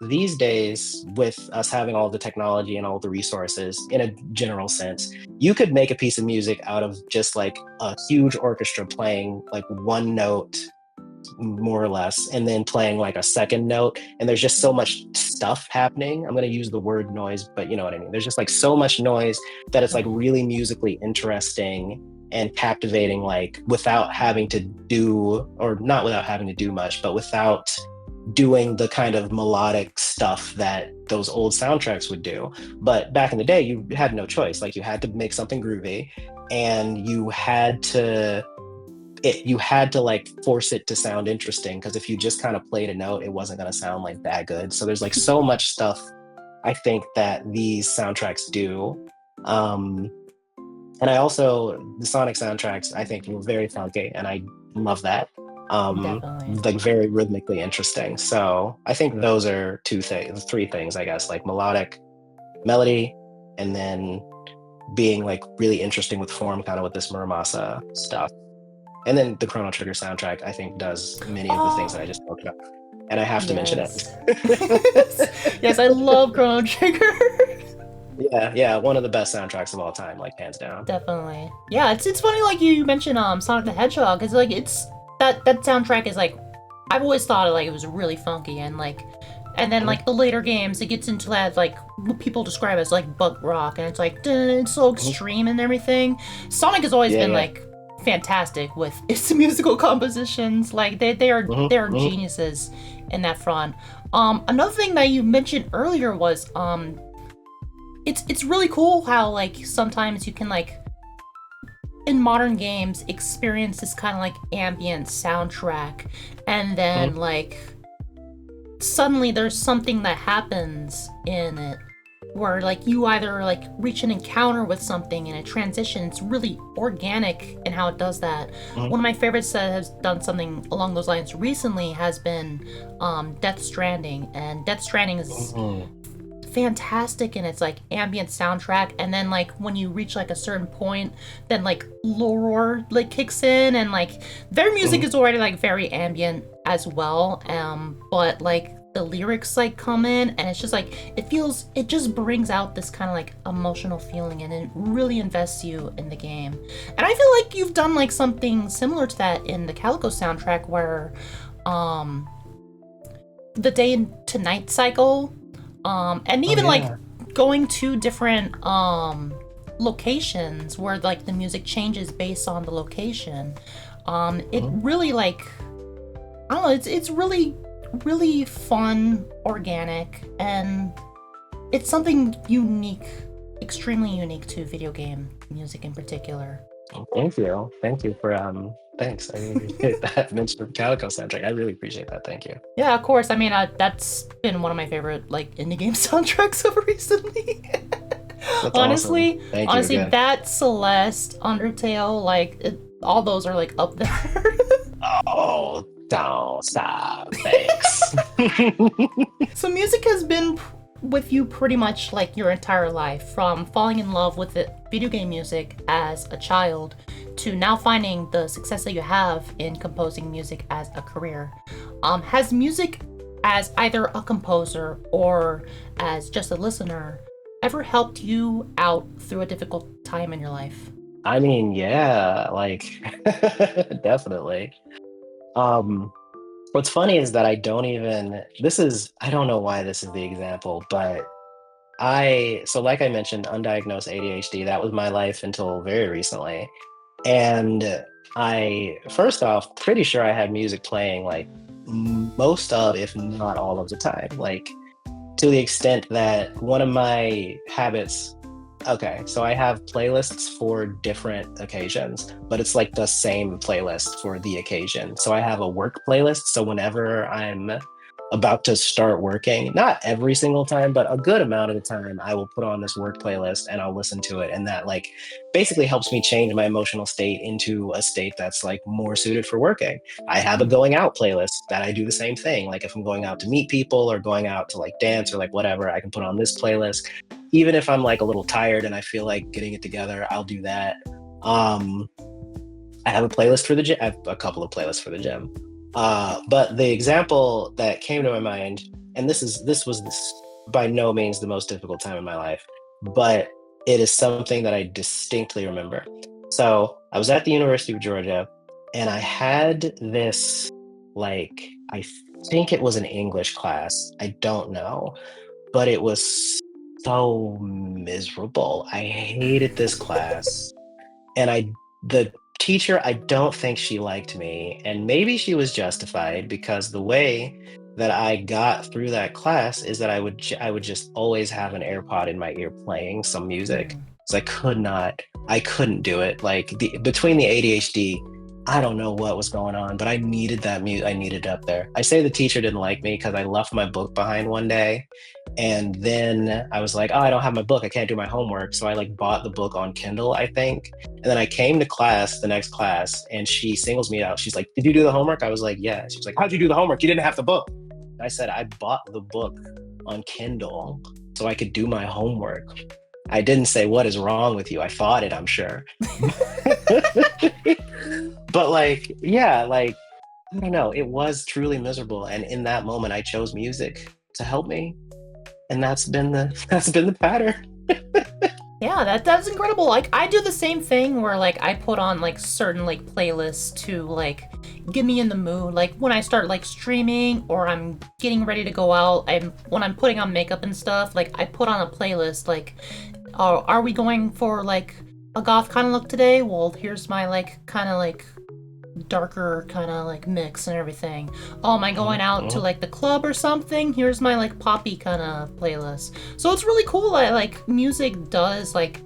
these days with us having all the technology and all the resources in a general sense, you could make a piece of music out of just like a huge orchestra playing like one note more or less, and then playing like a second note. And there's just so much stuff happening. I'm going to use the word noise, but you know what I mean. There's just like so much noise that it's like really musically interesting and captivating, like without having to do, or not without having to do much, but without doing the kind of melodic stuff that those old soundtracks would do. But back in the day, you had no choice. Like you had to make something groovy, and you had to like force it to sound interesting, because if you just kind of played a note, it wasn't going to sound like that good. So there's like so much stuff I think that these soundtracks do. Um, and I also, the Sonic soundtracks, I think were very funky, and I love that. Definitely. Like very rhythmically interesting. So I think those are three things, I guess, like melodic, melody, and then being like really interesting with form, kind of with this Muramasa stuff. And then the Chrono Trigger soundtrack, I think, does many of the things that I Oh, just spoke about. And I have to mention it. yes. Yes, I love Chrono Trigger. Yeah, yeah, one of the best soundtracks of all time, like hands down. Definitely. Yeah, it's funny like you mentioned Sonic the Hedgehog, cuz like it's that soundtrack is like I've always thought it like it was really funky, and then like the later games it gets into that like what people describe as like butt rock, and it's like it's so extreme and everything. Sonic has always Yeah, been yeah. like fantastic with its musical compositions. Like they are Hmm. geniuses in that front. Another thing that you mentioned earlier was it's really cool how like sometimes you can like in modern games experience this kind of like ambient soundtrack, and then Hmm. like suddenly there's something that happens in it where like you either like reach an encounter with something and it transitions. It's really organic in how it does that. Hmm. One of my favorites that has done something along those lines recently has been Death Stranding, and Death Stranding is Hmm. fantastic in its like ambient soundtrack, and then like when you reach like a certain point, then like lore like kicks in, and like their music Hmm. is already like very ambient as well, but like the lyrics like come in, and it's just like it just brings out this kind of like emotional feeling, and it really invests you in the game. And I feel like you've done like something similar to that in the Calico soundtrack, where um the day to night cycle, and Oh even like yeah. going to different locations where like the music changes based on the location. It Hmm. really like I don't know, it's really really fun, organic, and it's something unique, extremely unique to video game music in particular. Thank you. Thank you for thanks. I really appreciate that mention of Calico soundtrack. I really appreciate that. Thank you. Yeah, of course. I mean, that's been one of my favorite like indie game soundtracks of recently. That's awesome. honestly, Thank you honestly, again. that Celeste, Undertale, all those are like up there. Oh, don't stop. Thanks. So music has been with you pretty much like your entire life, from falling in love with the video game music as a child to now finding the success that you have in composing music as a career. Has music as either a composer or as just a listener ever helped you out through a difficult time in your life? I mean, yeah, like definitely. Um, what's funny is that I don't know why this is the example, but so like I mentioned, undiagnosed ADHD, that was my life until very recently. And first off, pretty sure I had music playing like most of, if not all of the time. Like to the extent that one of my habits, okay, so I have playlists for different occasions, but it's like the same playlist for the occasion. So I have a work playlist. So whenever I'm about to start working, not every single time, but a good amount of the time, I will put on this work playlist and I'll listen to it. And that like basically helps me change my emotional state into a state that's like more suited for working. I have a going out playlist that I do the same thing. Like if I'm going out to meet people or going out to like dance or like whatever, I can put on this playlist. Even if I'm like a little tired and I feel like getting it together, I'll do that. Um, I have a playlist for the gym. I have a couple of playlists for the gym. But the example that came to my mind, and this was by no means the most difficult time in my life, but it is something that I distinctly remember. So I was at the University of Georgia, and I had this like, I think it was an English class. I don't know, but it was so miserable. I hated this class. And the teacher, I don't think she liked me. And maybe she was justified because the way that I got through that class is that I would just always have an AirPod in my ear playing some music. Mm. So I couldn't do it. Like between the ADHD, I don't know what was going on, but I needed that music. I needed it up there. I say the teacher didn't like me because I left my book behind one day. And then I was like, oh, I don't have my book. I can't do my homework. So I like bought the book on Kindle, I think. And then I came to class, the next class, and she singles me out. She's like, did you do the homework? I was like, yeah. She was like, how'd you do the homework? You didn't have the book. And I said, I bought the book on Kindle so I could do my homework. I didn't say, what is wrong with you? I thought it, I'm sure. But like, yeah, like, I don't know. It was truly miserable. And in that moment, I chose music to help me. And that's been the pattern. Yeah, that's incredible. Like I do the same thing where like I put on like certain like playlists to like get me in the mood. Like when I start like streaming or I'm getting ready to go out, when I'm putting on makeup and stuff, like I put on a playlist like are we going for like a goth kind of look today? Well, here's my like kind of like darker kind of like mix and everything. Oh, am I going out to like the club or something? Here's my like poppy kind of playlist. So it's really cool that like music does like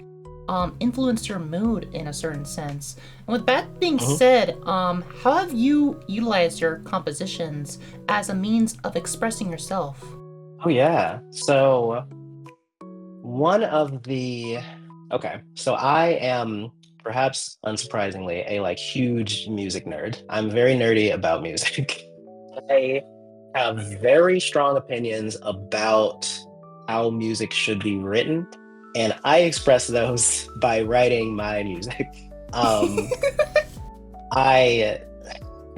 influence your mood in a certain sense. And with that being said, how have you utilized your compositions as a means of expressing yourself? Oh yeah. So one of the okay, so I am perhaps unsurprisingly a like huge music nerd. I'm very nerdy about music. I have very strong opinions about how music should be written, and I express those by writing my music. Um, I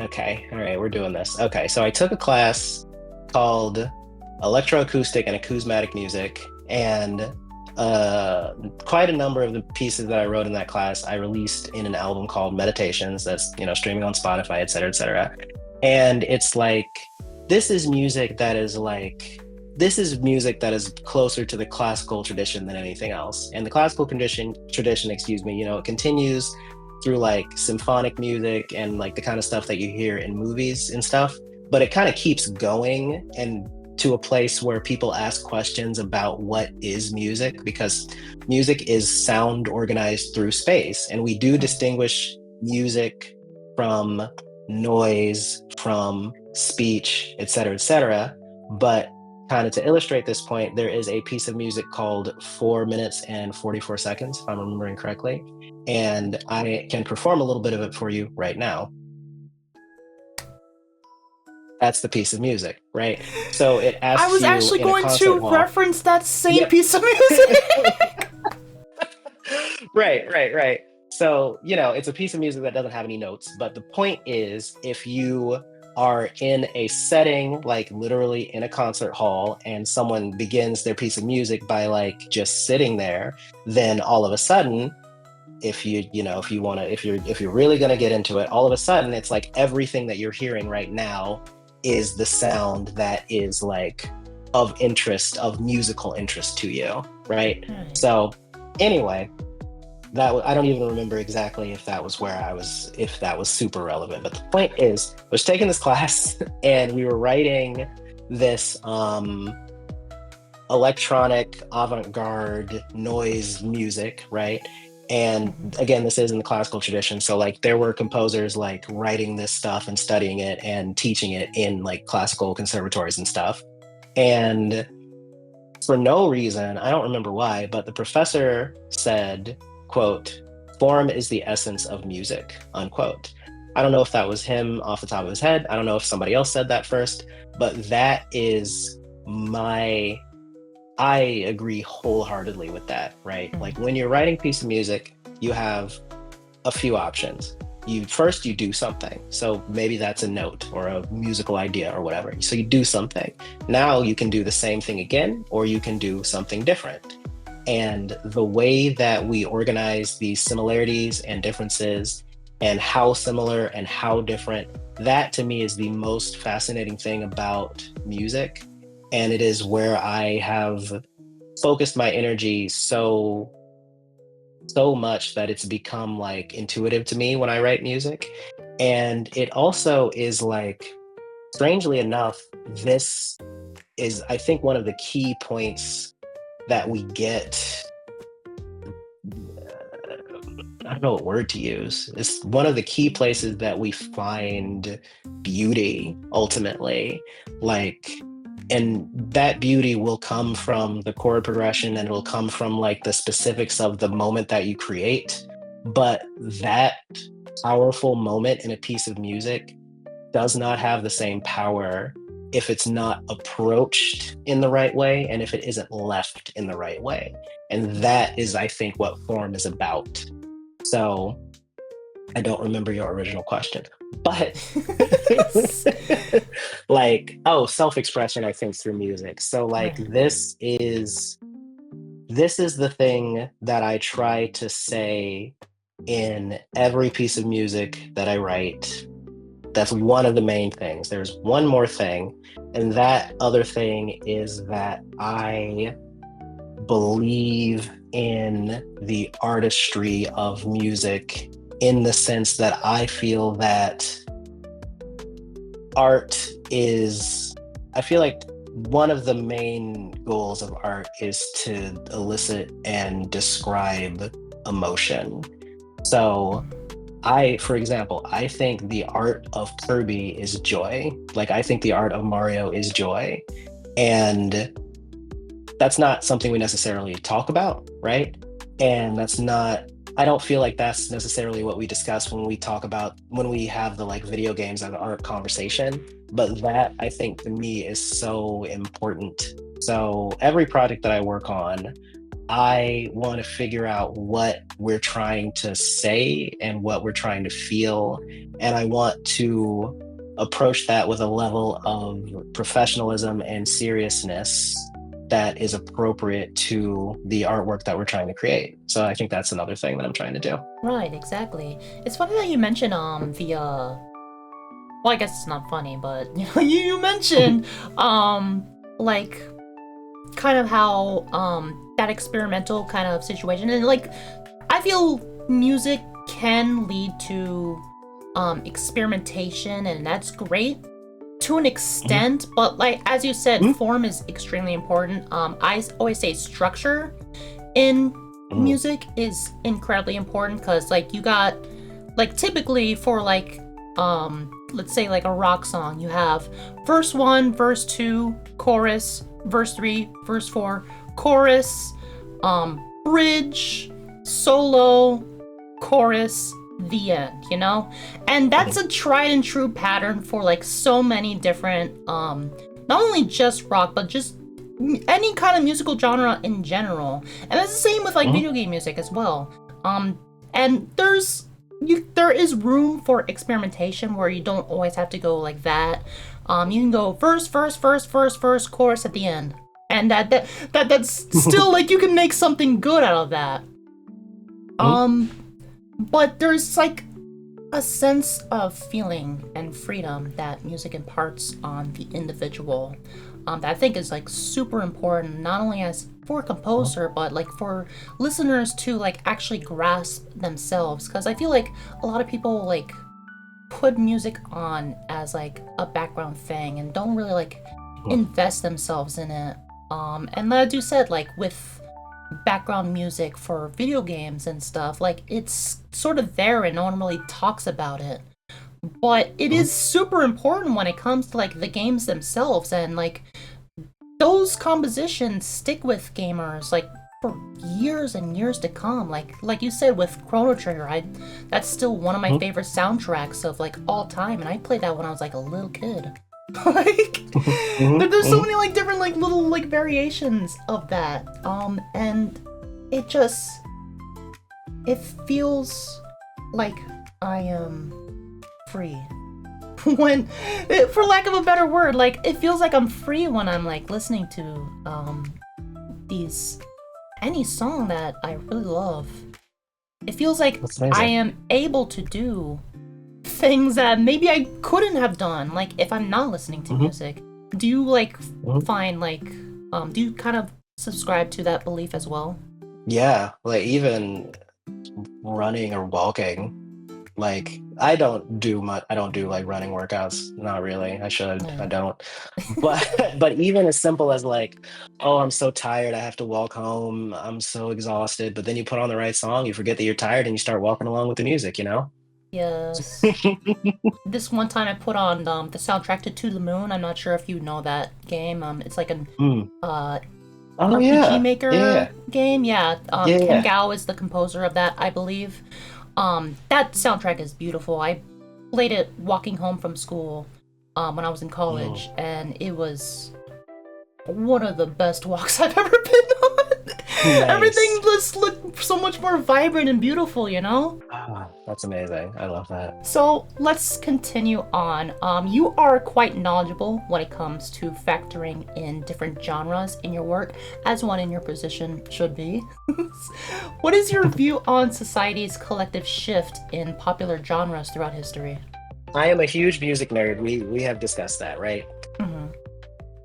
okay, all right, we're doing this. Okay, so I took a class called Electroacoustic and Acousmatic Music, and quite a number of the pieces that I wrote in that class I released in an album called Meditations that's streaming on Spotify, et cetera, et cetera. And it's like this is music that is like this is music that is closer to the classical tradition than anything else. And the classical tradition, excuse me, it continues through like symphonic music and like the kind of stuff that you hear in movies and stuff, but it kind of keeps going and to a place where people ask questions about what is music, because music is sound organized through space. And we do distinguish music from noise, from speech, et cetera, et cetera. But kind of to illustrate this point, there is a piece of music called 4 minutes and 44 seconds, if I'm remembering correctly. And I can perform a little bit of it for you right now. That's the piece of music, right? So it I asks was you actually in a going concert to hall. reference that same Yep. piece of music. Right. So, it's a piece of music that doesn't have any notes. But the point is, if you are in a setting, like literally in a concert hall, and someone begins their piece of music by like just sitting there, then all of a sudden, if you're really going to get into it, all of a sudden it's like everything that you're hearing right now is the sound that is like of interest, of musical interest to you, right? So anyway, I don't even remember exactly if that was if that was super relevant, but the point is I was taking this class and we were writing this electronic avant-garde noise music, right? And again, this is in the classical tradition. So like there were composers like writing this stuff and studying it and teaching it in like classical conservatories and stuff. And for no reason, I don't remember why, but the professor said, quote, "Form is the essence of music," unquote. I don't know if that was him off the top of his head. I don't know if somebody else said that first, but that is I agree wholeheartedly with that, right? Like when you're writing a piece of music, you have a few options. You do something. So maybe that's a note or a musical idea or whatever. So you do something. Now you can do the same thing again, or you can do something different. And the way that we organize these similarities and differences and how similar and how different. That to me is the most fascinating thing about music. And it is where I have focused my energy so much that it's become like intuitive to me when I write music. And it also is like, strangely enough, this is, I think, one of the key points that we get. I don't know what word to use. It's one of the key places that we find beauty ultimately. Like, and that beauty will come from the chord progression and it'll come from like the specifics of the moment that you create. But that powerful moment in a piece of music does not have the same power if it's not approached in the right way and if it isn't left in the right way. And that is, I think, what form is about. So I don't remember your original question, but like, oh, self-expression, I think, through music. So like Right. this is the thing that I try to say in every piece of music that I write. That's one of the main things. There's one more thing, and that other thing is that I believe in the artistry of music, in the sense that I feel that art is, I feel like one of the main goals of art is to elicit and describe emotion. So for example, I think the art of Kirby is joy. Like, I think the art of Mario is joy. And that's not something we necessarily talk about, right? And I don't feel like that's necessarily what we discuss when when we have the like video games and art conversation. But that, I think, to me is so important. So every project that I work on, I want to figure out what we're trying to say and what we're trying to feel. And I want to approach that with a level of professionalism and seriousness that is appropriate to the artwork that we're trying to create. So I think that's another thing that I'm trying to do. Right, exactly. It's funny that you mentioned well, I guess it's not funny, but you know, you mentioned like kind of how that experimental kind of situation, and like I feel music can lead to experimentation, and that's great to an extent, but like as you said, form is extremely important. I always say structure in music is incredibly important, because like you got, like, typically for like let's say like a rock song, you have verse 1, verse 2, chorus, verse 3, verse 4, chorus, bridge, solo, chorus, the end, you know? And that's a tried and true pattern for like so many different not only just rock, but just any kind of musical genre in general. And that's the same with like video game music as well. And there is room for experimentation where you don't always have to go like that. You can go verse, chorus at the end, and that's still like you can make something good out of that. But there's like a sense of feeling and freedom that music imparts on the individual, that I think is like super important, not only as for a composer, but like for listeners to like actually grasp themselves. Because I feel like a lot of people like put music on as like a background thing and don't really like invest themselves in it. And as you said, like with background music for video games and stuff, like it's sort of there and no one really talks about it. But it is super important when it comes to like the games themselves, and like those compositions stick with gamers like for years and years to come. Like you said with Chrono Trigger, that's still one of my favorite soundtracks of like all time, and I played that when I was like a little kid. Like there's so many like different like little like variations of that, and it feels like I am free when, for lack of a better word, like it feels like I'm free when I'm like listening to any song that I really love. it feels like That's I amazing. am able to do things that maybe I couldn't have done, like if I'm not listening to Hmm. music. Do you like Hmm. find like do you kind of subscribe to that belief as well? Yeah, like even running or walking. Like I don't do like running workouts. Not really. I should. I Yeah. don't. But but even as simple as like, oh, I'm so tired, I have to walk home. I'm so exhausted. But then you put on the right song, you forget that you're tired and you start walking along with the music, you know? Yes. This one time I put on the soundtrack to the Moon. I'm not sure if you know that game. It's like an Mm. uh Oh RPG yeah. Maker Yeah. game. Yeah, Yeah. Ken Yeah. Gao is the composer of that, I believe. That soundtrack is beautiful. I played it walking home from school when I was in Mm. college, and it was one of the best walks I've ever been on. Everything Nice. just looked so much more vibrant and beautiful, you know? Ah, that's amazing. I love that. So let's continue on. You are quite knowledgeable when it comes to factoring in different genres in your work, as one in your position should be. What is your view on society's collective shift in popular genres throughout history? I am a huge music nerd. We have discussed that, right? Mm-hmm.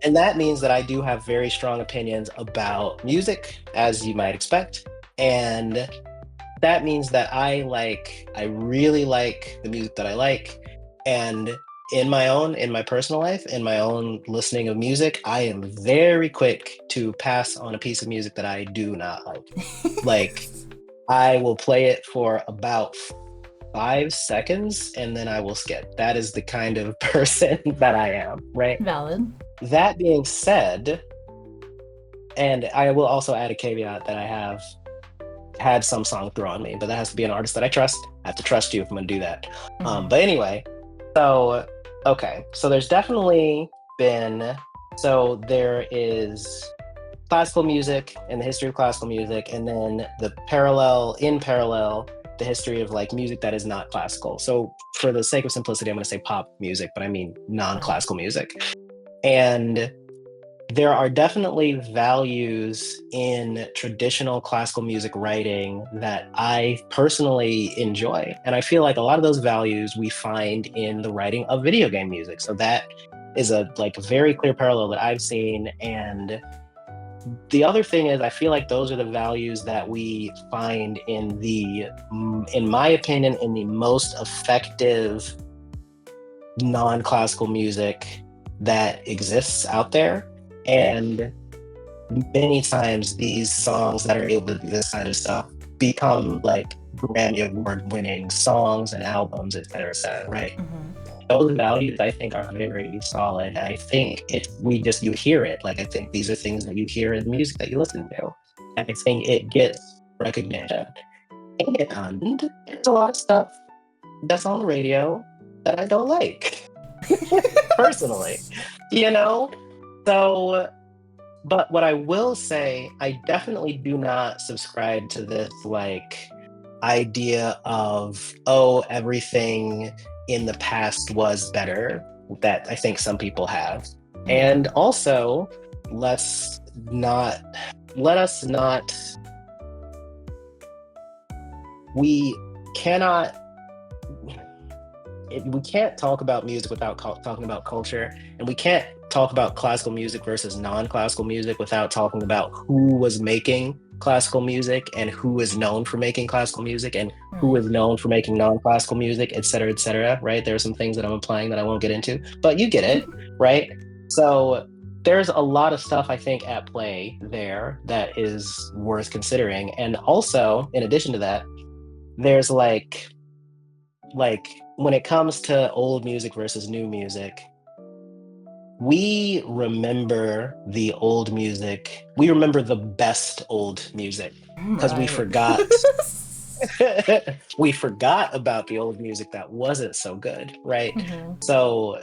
And that means that I do have very strong opinions about music, as you might expect. And that means that I really like the music that I like. And in my personal life, in my own listening of music, I am very quick to pass on a piece of music that I do not like. Like, I will play it for about 5 seconds and then I will skip. That is the kind of person that I am, right? Valid. That being said, and I will also add a caveat that I have had some song thrown on me, but that has to be an artist that I trust. I have to trust you if I'm going to do that. Mm-hmm. But anyway, so, okay. So there's definitely been, so there is classical music and the history of classical music, and then in parallel, the history of like music that is not classical. So for the sake of simplicity, I'm going to say pop music, but I mean Right. non-classical music. And there are definitely values in traditional classical music writing that I personally enjoy. And I feel like a lot of those values we find in the writing of video game music. So that is a like very clear parallel that I've seen. And the other thing is I feel like those are the values that we find in my opinion, in the most effective non-classical music that exists out there. And many times these songs that are able to do this kind of stuff become like Grammy award winning songs and albums, et cetera, right? Mm-hmm. Those values I think are very solid. I think if we just you hear it, like I think these are things that you hear in music that you listen to. And I think it gets recognition. And there's a lot of stuff that's on the radio that I don't like personally, you know? So, but what I will say, I definitely do not subscribe to this like idea of, oh, everything in the past was better, that I think some people have. Yeah. And also, let's not, let us not, we cannot we can't talk about music without talking about culture, and we can't talk about classical music versus non-classical music without talking about who was making classical music and who is known for making classical music and who Right. is known for making non-classical music, et cetera, right? There are some things that I'm implying that I won't get into, but you get it, right? So there's a lot of stuff I think at play there that is worth considering. And also, in addition to that, there's like when it comes to old music versus new music, we remember the old music. We remember the best old music because we Right. forgot we forgot about the old music that wasn't so good, right? Mm-hmm. So,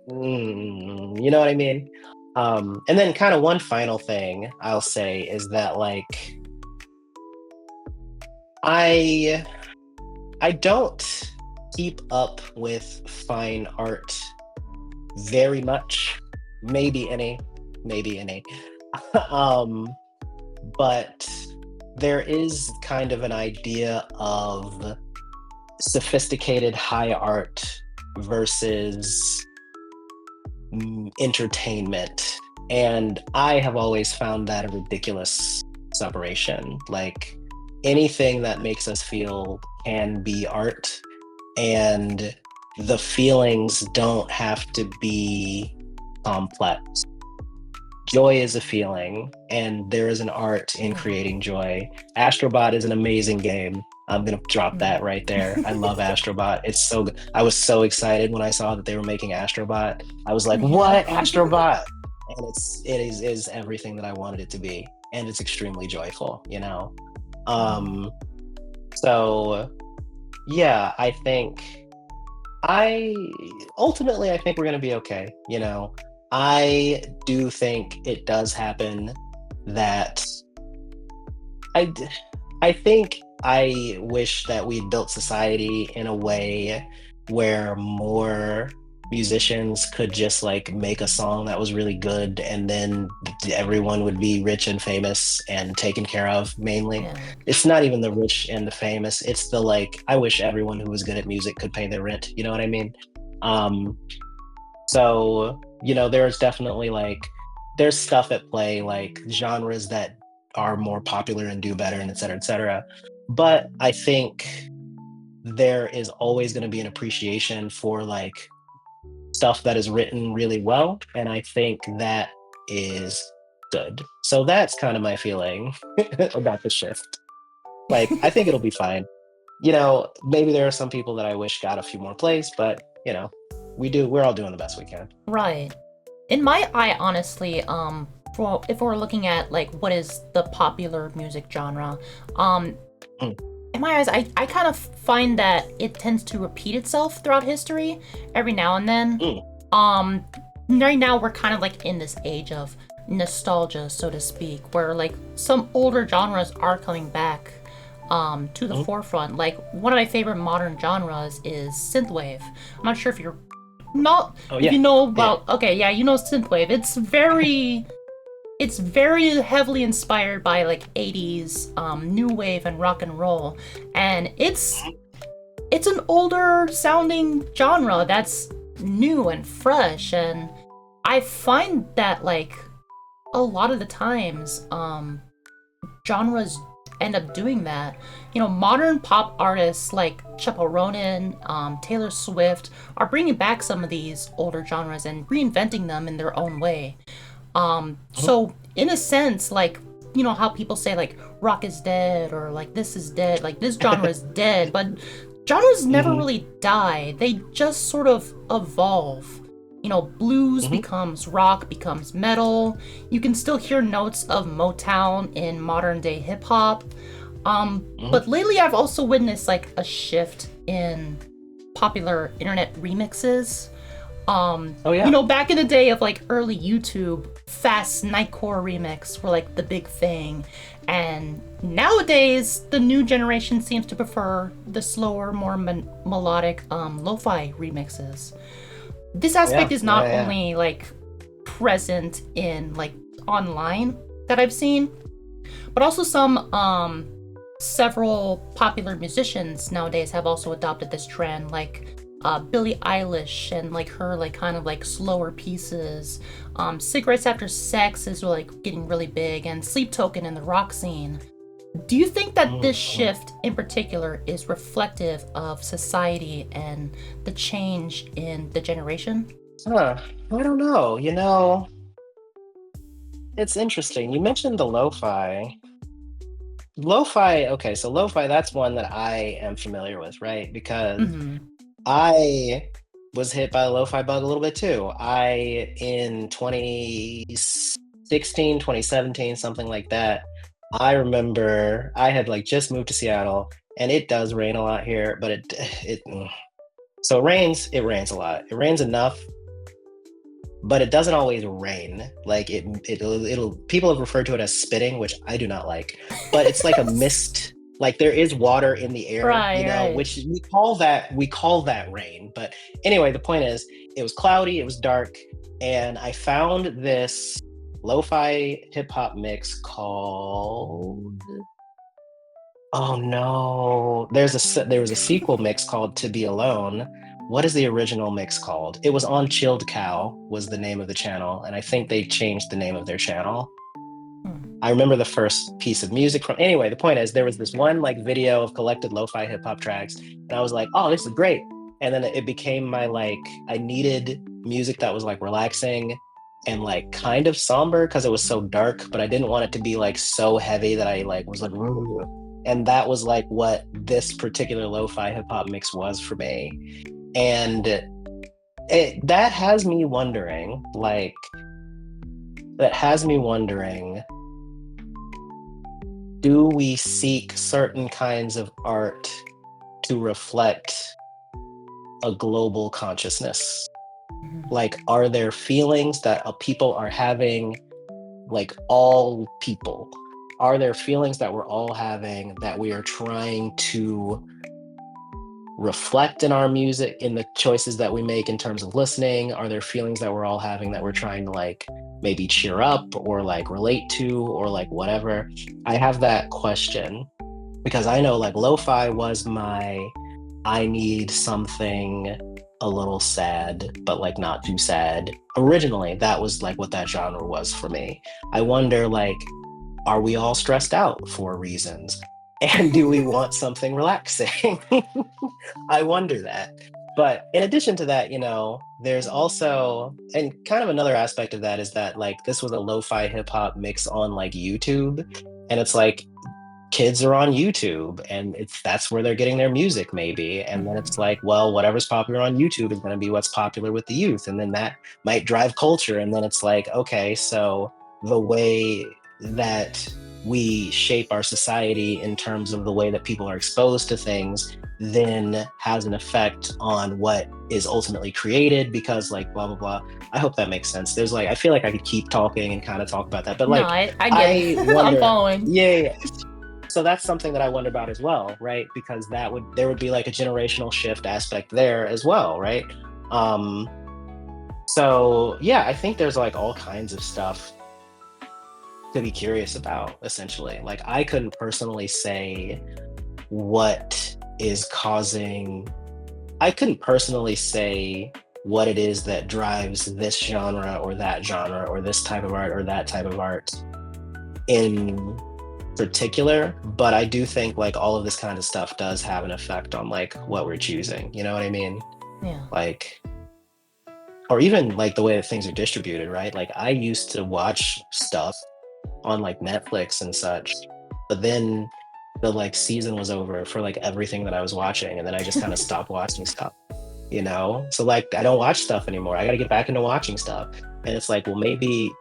you know what I mean? And then kind of one final thing I'll say is that like I I don't keep up with fine art very much, maybe any, maybe any. um, but there is kind of an idea of sophisticated high art versus entertainment. And I have always found that a ridiculous separation. Like anything that makes us feel can be art, and the feelings don't have to be complex. Joy is a feeling, and there is an art in creating joy. Astrobot is an amazing game. I'm gonna drop that right there. I love Astrobot. It's so good. I was so excited when I saw that they were making Astrobot. I was like, Yeah. "What, Astrobot?" And it is everything that I wanted it to be, and it's extremely joyful. Um, so yeah, I I think we're gonna be okay. I do think it does happen that I d- I think I wish that we built society in a way where more musicians could just like make a song that was really good, and then everyone would be rich and famous and taken care of mainly. Yeah. It's not even the rich and the famous, it's the like I wish everyone who was good at music could pay their rent, you know what I mean? Um so, there's definitely like there's stuff at play, like genres that are more popular and do better and et cetera, et cetera. But I think there is always going to be an appreciation for like stuff that is written really well. And I think that is good. So that's kind of my feeling about the shift. Like, I think it'll be fine. Maybe there are some people that I wish got a few more plays, but we're all doing the best we can. Right. In my eye, honestly, if we're looking at like what is the popular music genre, um, Mm, in my eyes, I kind of find that it tends to repeat itself throughout history every now and then. mm, Um, right now we're kind of like in this age of nostalgia, so to speak, where like some older genres are coming back to the mm. forefront. Like one of my favorite modern genres is synthwave. I'm not sure not Oh if yeah. you know Yeah. about. Okay, yeah, you know synthwave. It's very heavily inspired by like 80s new wave and rock and roll, and it's an older sounding genre that's new and fresh, and I find that like a lot of the times genres end up doing that. Modern pop artists like Chappell Ronan, Taylor Swift are bringing back some of these older genres and reinventing them in their own way. Mhm, So in a sense, like, how people say like rock is dead or like this is dead, like this genre is dead, but genres never mhm, really die. They just sort of evolve. Blues mhm, becomes rock, becomes metal. You can still hear notes of Motown in modern day hip hop. mhm. But lately I've also witnessed like a shift in popular internet remixes. Oh yeah. Back in the day of like early YouTube, fast nightcore remix were like the big thing. And nowadays, the new generation seems to prefer the slower, more melodic lo-fi remixes. This aspect Yeah. is Yeah. not Yeah. only like present in like online that I've seen, but also some several popular musicians nowadays have also adopted this trend, like Billie Eilish and like her like kind of like slower pieces. Cigarettes After Sex is like getting really big, and Sleep Token in the rock scene. Do you think that Mhm, this mhm. shift in particular is reflective of society and the change in the generation? Huh. I don't know. It's interesting. You mentioned the lo-fi. Lo-fi, okay, so lo-fi, that's one that I am familiar with, right? Because Mm-hmm. I was hit by the lo-fi bug a little bit too. In 2016, 2017, something like that, I remember I had like just moved to Seattle, and it does rain a lot here, but so it rains a lot. It rains enough, but it doesn't always rain. Like it'll people have referred to it as spitting, which I do not like. But it's like a mist. Like there is water in the air, Right, right. which we call that rain. But anyway, the point is, it was cloudy, it was dark, and I found this lo-fi hip hop mix called Oh no. There was a sequel mix called To Be Alone. What is the original mix called? It was on Chilled Cow was the name of the channel, and I think they changed the name of their channel. Hmm. I remember the first piece of music from anyway, the point is there was this one like video of collected lo-fi hip hop tracks, and I was like, oh, this is great. And then it became my like I needed music that was like relaxing and like kind of somber because it was so dark, but I didn't want it to be like so heavy that I like was like "Ugh." And that was like what this particular lo-fi hip hop mix was for me. And that has me wondering, that has me wondering do we seek certain kinds of art to reflect a global consciousness? Mhm. Like, are there feelings that people are having, like all people? Are there feelings that we're all having that we are trying to reflect in our music, in the choices that we make in terms of listening? Are there feelings that we're all having that we're trying to like maybe cheer up or like relate to or like whatever? I have that question because I know like lo-fi was my I need something a little sad, but like not too sad. Originally, that was like what that genre was for me. I wonder like, are we all stressed out for reasons? And do we want something relaxing? I wonder that. But in addition to that, there's also, and kind of another aspect of that is that like this was a lo-fi hip hop mix on like YouTube. And it's like kids are on YouTube and that's where they're getting their music maybe. And then it's Mhm. like, well, whatever's popular on YouTube is going to be what's popular with the youth. And then that might drive culture. And then it's like, okay, so the way that we shape our society in terms of the way that people are exposed to things then has an effect on what is ultimately created because like blah blah blah. I hope that makes sense. There's like I feel like I could keep talking and kind of talk about that, but No, like I get it. I I'm wonder, following. yeah, yeah, yeah. So that's something that I wonder about as well, right? Because there would be like a generational shift aspect there as well, right? Um, so yeah, I think there's like all kinds of stuff to be curious about, essentially. Like I couldn't personally say what is causing I couldn't personally say what it is that drives this genre or that genre or this type of art or that type of art in particular, but I do think like all of this kind of stuff does have an effect on like what we're choosing. You know what I mean? Yeah. Like, or even like the way that things are distributed, right? Like I used to watch stuff on like Netflix and such, but then the like season was over for like everything that I was watching, and then I just kind of stopped watching stuff. So like I don't watch stuff anymore. I got to get back into watching stuff, and it's like, well, maybe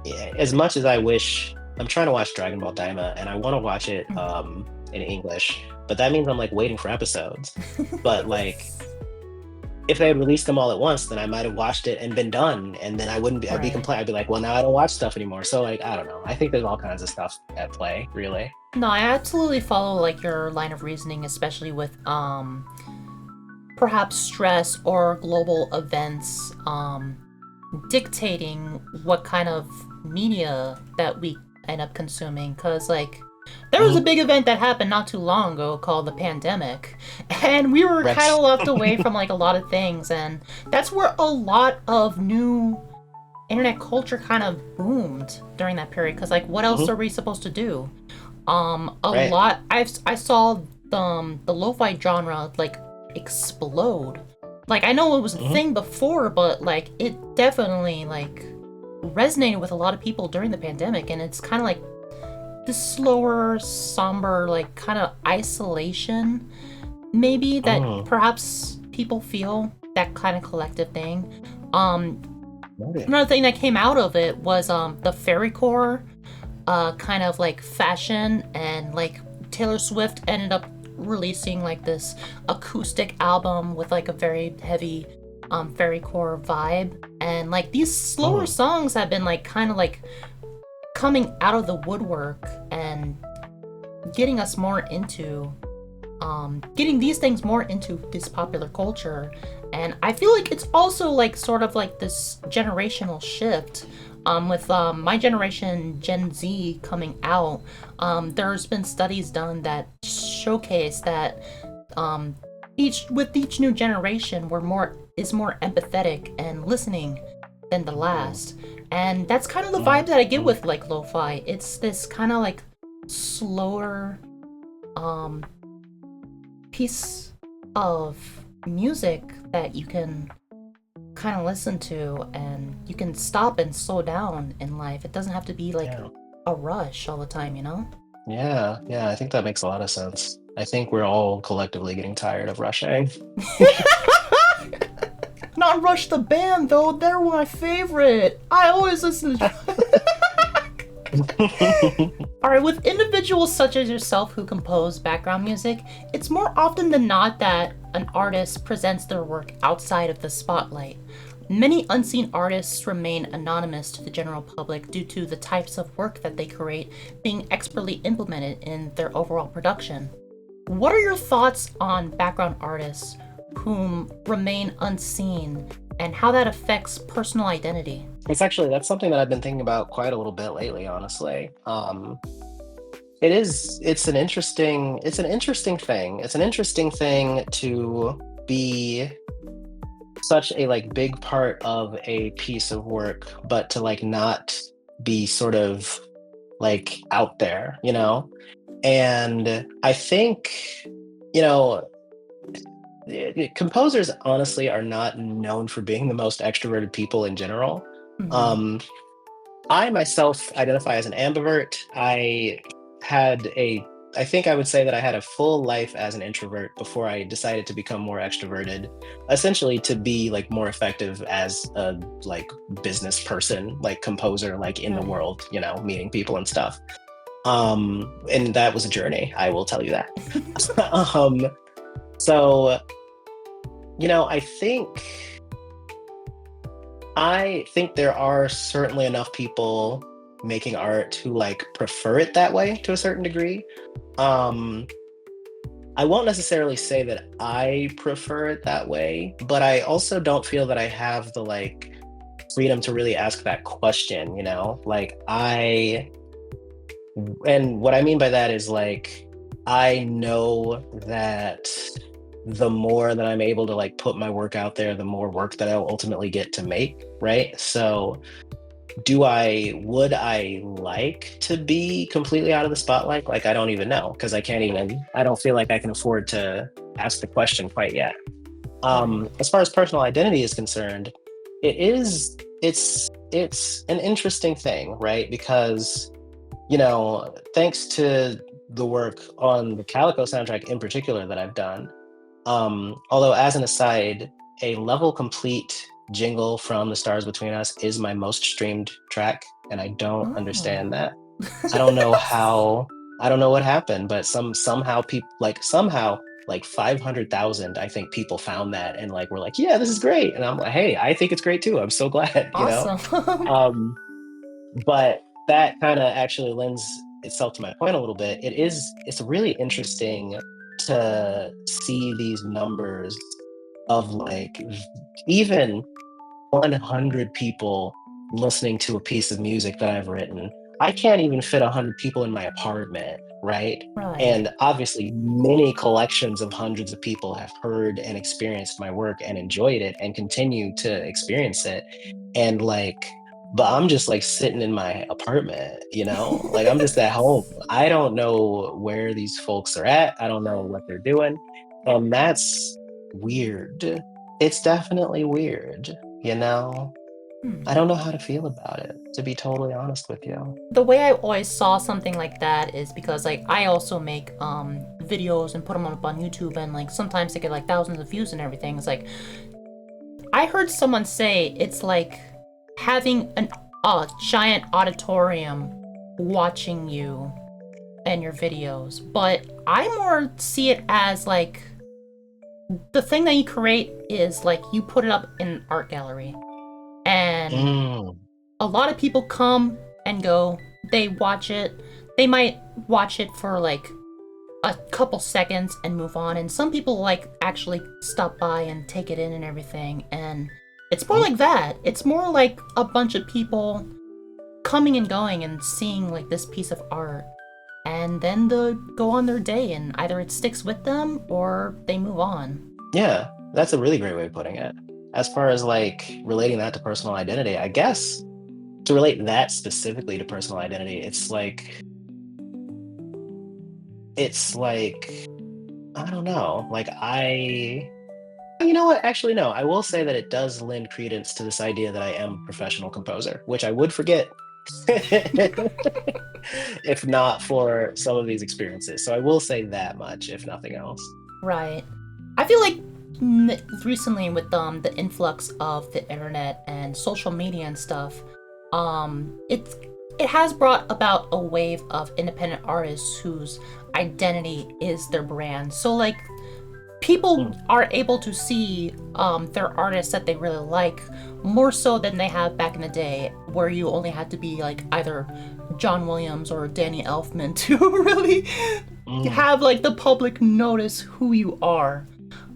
yeah, as much as I wish, I'm trying to watch Dragon Ball Daima, and I want to watch it in English, but that means I'm like waiting for episodes. But like if they had released them all at once, then I might have watched it and been done, and then I wouldn't be. I'd be Right. complaining. I'd be like, well, now I don't watch stuff anymore. So like, I don't know. I think there's all kinds of stuff at play, really. No, I absolutely follow like your line of reasoning, especially with perhaps stress or global events dictating what kind of media that we end up consuming. Because like there was a Mhm. big event that happened not too long ago called the pandemic, and we were kind Right. of left away from like a lot of things, and that's where a lot of new internet culture kind of boomed during that period. Because like what else Mhm. are we supposed to do? A Right. lot. I saw the lo-fi genre like explode. Like I know it was a Mhm. thing before, but like it definitely like resonated with a lot of people during the pandemic, and it's kind of like this slower, somber, like kind of isolation, maybe that Mm. perhaps people feel that kind of collective thing. Um, Right. Another thing that came out of it was the fairycore kind of like fashion, and like Taylor Swift ended up releasing like this acoustic album with like a very heavy fairycore vibe, and like these slower Mm. songs have been like kind of like coming out of the woodwork and getting us more into getting these things more into this popular culture. And I feel like it's also like sort of like this generational shift With my generation, Gen Z, coming out, there's been studies done that showcase that each new generation is more empathetic and listening than the last. And that's kind of the vibe that I get with like lo-fi. It's this kind of like slower piece of music that you can kind of listen to, and you can stop and slow down in life. It doesn't have to be like Yeah. a rush all the time, you know? Yeah, yeah, I think that makes a lot of sense. I think we're all collectively getting tired of rushing. Not Rush the band though, they're my favorite. I always listen to Alright, with individuals such as yourself who compose background music, it's more often than not that an artist presents their work outside of the spotlight. Many unseen artists remain anonymous to the general public due to the types of work that they create being expertly implemented in their overall production. What are your thoughts on background artists whom remain unseen and how that affects personal identity? That's something that I've been thinking about quite a little bit lately, honestly. It's an interesting thing. It's an interesting thing to be such a like big part of a piece of work, but to like not be sort of like out there, you know? And I think, you know, composers honestly are not known for being the most extroverted people in general. Mm-hmm. Um, I myself identify as an ambivert. I think I would say that I had a full life as an introvert before I decided to become more extroverted, essentially to be like more effective as a like business person, like composer, like in the Right. world, you know, meeting people and stuff. And that was a journey, I will tell you that. um, so, you know, I think there are certainly enough people making art who like prefer it that way to a certain degree. Um, I won't necessarily say that I prefer it that way, but I also don't feel that I have the like freedom to really ask that question, you know? And what I mean by that is like, I know that the more that I'm able to like put my work out there, the more work that I'll ultimately get to make, right? So would I like to be completely out of the spotlight? Like, I don't even know because I don't feel like I can afford to ask the question quite yet. Right. As far as personal identity is concerned, it's an interesting thing, right? Because, you know, thanks to the work on the Calico soundtrack in particular that I've done, although as an aside, a level complete jingle from The Stars Between Us is my most streamed track, and I don't understand Oh. that. I don't know how, I don't know what happened, but somehow like 500,000, I think people found that and like were like, yeah, this is great. And I'm like, hey, I think it's great too. I'm so glad, you know? Awesome. Um, but that kind of actually lends itself to my point a little bit. It's really interesting to see these numbers of like even 100 people listening to a piece of music that I've written. I can't even fit 100 people in my apartment, right? Right. And obviously, many collections of hundreds of people have heard and experienced my work and enjoyed it and continue to experience it. And like, but I'm just like sitting in my apartment, you know, like I'm just at home. I don't know where these folks are at. I don't know what they're doing. And that's weird. It's definitely weird, you know? I Hmm. don't know how to feel about it, to be totally honest with you. The way I always saw something like that is because like I also make videos and put them up on YouTube, and like sometimes they get like thousands of views and everything. It's like I heard someone say it's like having a giant auditorium watching you and your videos, but I more see it as like the thing that you create is like you put it up in an art gallery, and Mm, a lot of people come and go. They watch it. They might watch it for like a couple seconds and move on. And some people like actually stop by and take it in and everything. And it's more mm, like that. It's more like a bunch of people coming and going and seeing like this piece of art, and then they go on their day, and either it sticks with them or they move on. Yeah, that's a really great way of putting it. As far as like relating that to personal identity, I guess to relate that specifically to personal identity, it's like I don't know. Like you know what? Actually, no. I will say that it does lend credence to this idea that I am a professional composer, which I would forget if not for some of these experiences. So I will say that much, if nothing else. Right. I feel like recently with the influx of the internet and social media and stuff, it has brought about a wave of independent artists whose identity is their brand. So like people Mm. are able to see their artists that they really like more so than they have back in the day, where you only had to be like either John Williams or Danny Elfman to really Mm. have like the public notice who you are.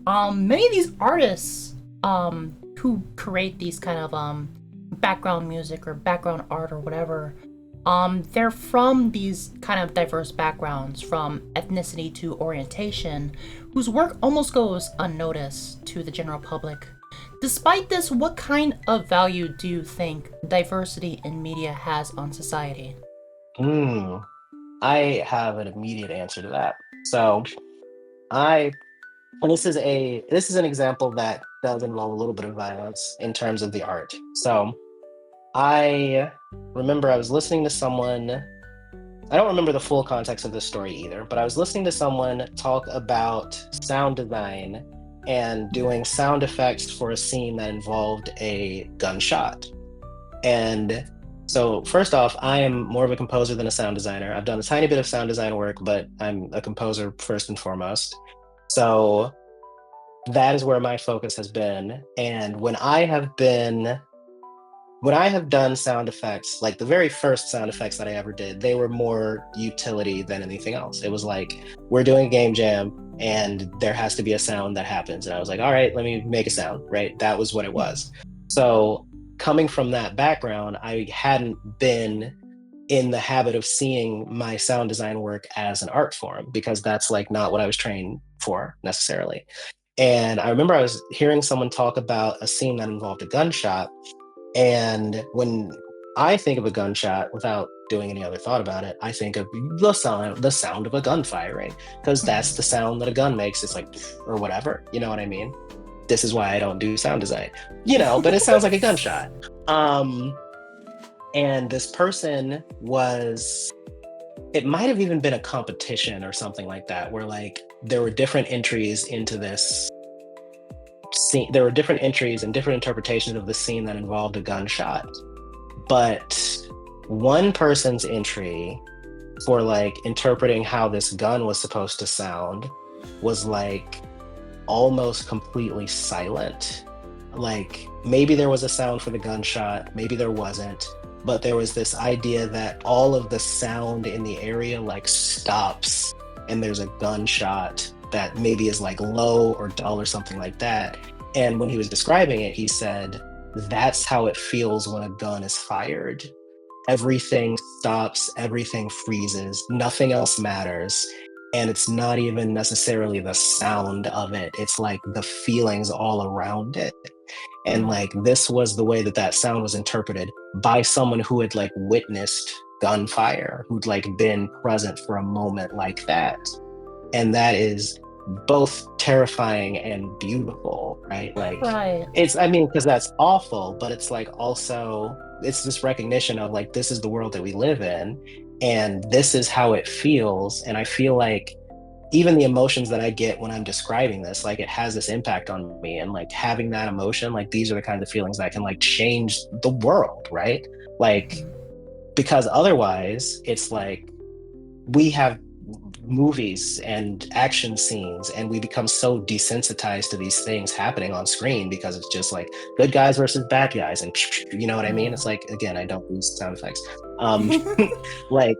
Many of these artists who create these kind of background music or background art or whatever, they're from these kind of diverse backgrounds, from ethnicity to orientation, whose work almost goes unnoticed to the general public. Despite this, what kind of value do you think diversity in media has on society? Mm. I have an immediate answer to that. So I and this is an example that does involve a little bit of violence in terms of the art. So I remember I was listening to someone. I don't remember the full context of this story either, but I was listening to someone talk about sound design and doing sound effects for a scene that involved a gunshot. And so, first off, I am more of a composer than a sound designer. I've done a tiny bit of sound design work, but I'm a composer first and foremost. So, that is where my focus has been. And when I have done sound effects, like the very first sound effects that I ever did, they were more utility than anything else. It was like, we're doing a game jam and there has to be a sound that happens. And I was like, all right, let me make a sound, right? That was what it was. So, coming from that background, I hadn't been in the habit of seeing my sound design work as an art form because that's like not what I was trained for necessarily. And I remember I was hearing someone talk about a scene that involved a gunshot, and when I think of a gunshot without doing any other thought about it, I think of the sound of a gun firing, because that's the sound that a gun makes. It's like or whatever, you know what I mean? This is why I don't do sound design, but it sounds like a gunshot. Um, and this person was, it might have even been a competition or something like that, where like there were different entries into this scene. There were different entries and different interpretations of the scene that involved a gunshot. But one person's entry for like interpreting how this gun was supposed to sound was like almost completely silent. Like maybe there was a sound for the gunshot, maybe there wasn't, but there was this idea that all of the sound in the area like stops and there's a gunshot that maybe is like low or dull or something like that. And when he was describing it, he said, that's how it feels when a gun is fired. Everything stops, everything freezes, nothing else matters. And it's not even necessarily the sound of it, it's like the feelings all around it. And like this was the way that that sound was interpreted by someone who had like witnessed gunfire, who'd like been present for a moment like that. And that is both terrifying and beautiful, right? Like Right. I mean, because that's awful, but it's like also it's this recognition of like this is the world that we live in and this is how it feels. And I feel like even the emotions that I get when I'm describing this, like it has this impact on me. And like having that emotion, like these are the kinds of feelings that can like change the world, right? Like, because otherwise it's like we have movies and action scenes and we become so desensitized to these things happening on screen because it's just like good guys versus bad guys and you know what I mean? It's like, again, I don't use sound effects. um like,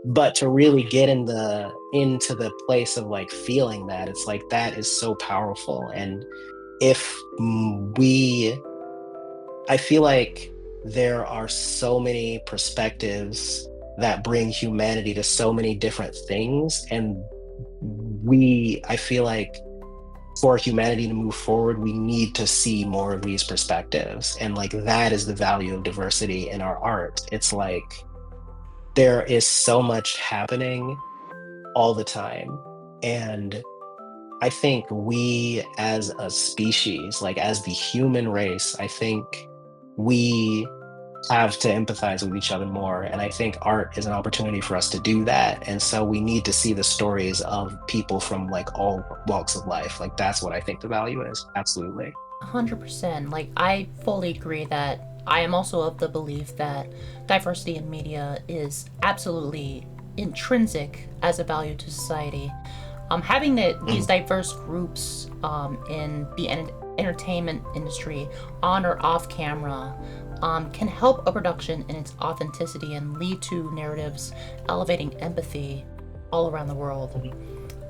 but to really get into the place of like feeling that, it's like that is so powerful. And if we I feel like there are so many perspectives that bring humanity to so many different things. And I feel like for humanity to move forward, we need to see more of these perspectives. And like that is the value of diversity in our art. It's like there is so much happening all the time. And I think we as a species, like as the human race, I think we have to empathize with each other more. And I think art is an opportunity for us to do that. And so we need to see the stories of people from like all walks of life. Like that's what I think the value is. Absolutely. 100%. Like, I fully agree that I am also of the belief that diversity in media is absolutely intrinsic as a value to society. Having these diverse groups in the entertainment industry, on or off camera, can help a production in its authenticity and lead to narratives elevating empathy all around the world.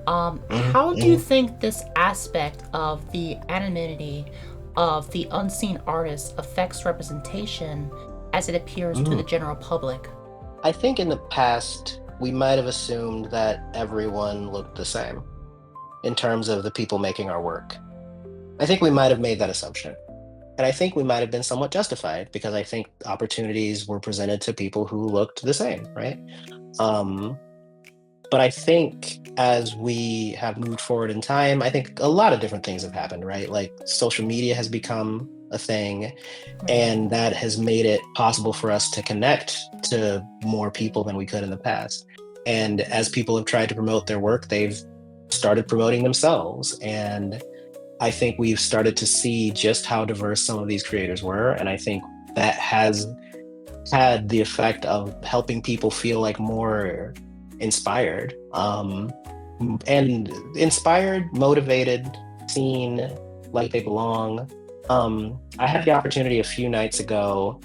How do you think this aspect of the anonymity of the unseen artist affects representation as it appears to the general public? I think in the past, we might have assumed that everyone looked the same in terms of the people making our work. I think we might have made that assumption. And I think we might have been somewhat justified because I think opportunities were presented to people who looked the same, right? Um, but I think as we have moved forward in time, I think a lot of different things have happened, right? Like social media has become a thing, Right. and that has made it possible for us to connect to more people than we could in the past. And as people have tried to promote their work, they've started promoting themselves. And I think we've started to see just how diverse some of these creators were. And I think that has had the effect of helping people feel like more inspired, and inspired, motivated, seen, like they belong. I had the opportunity a few nights ago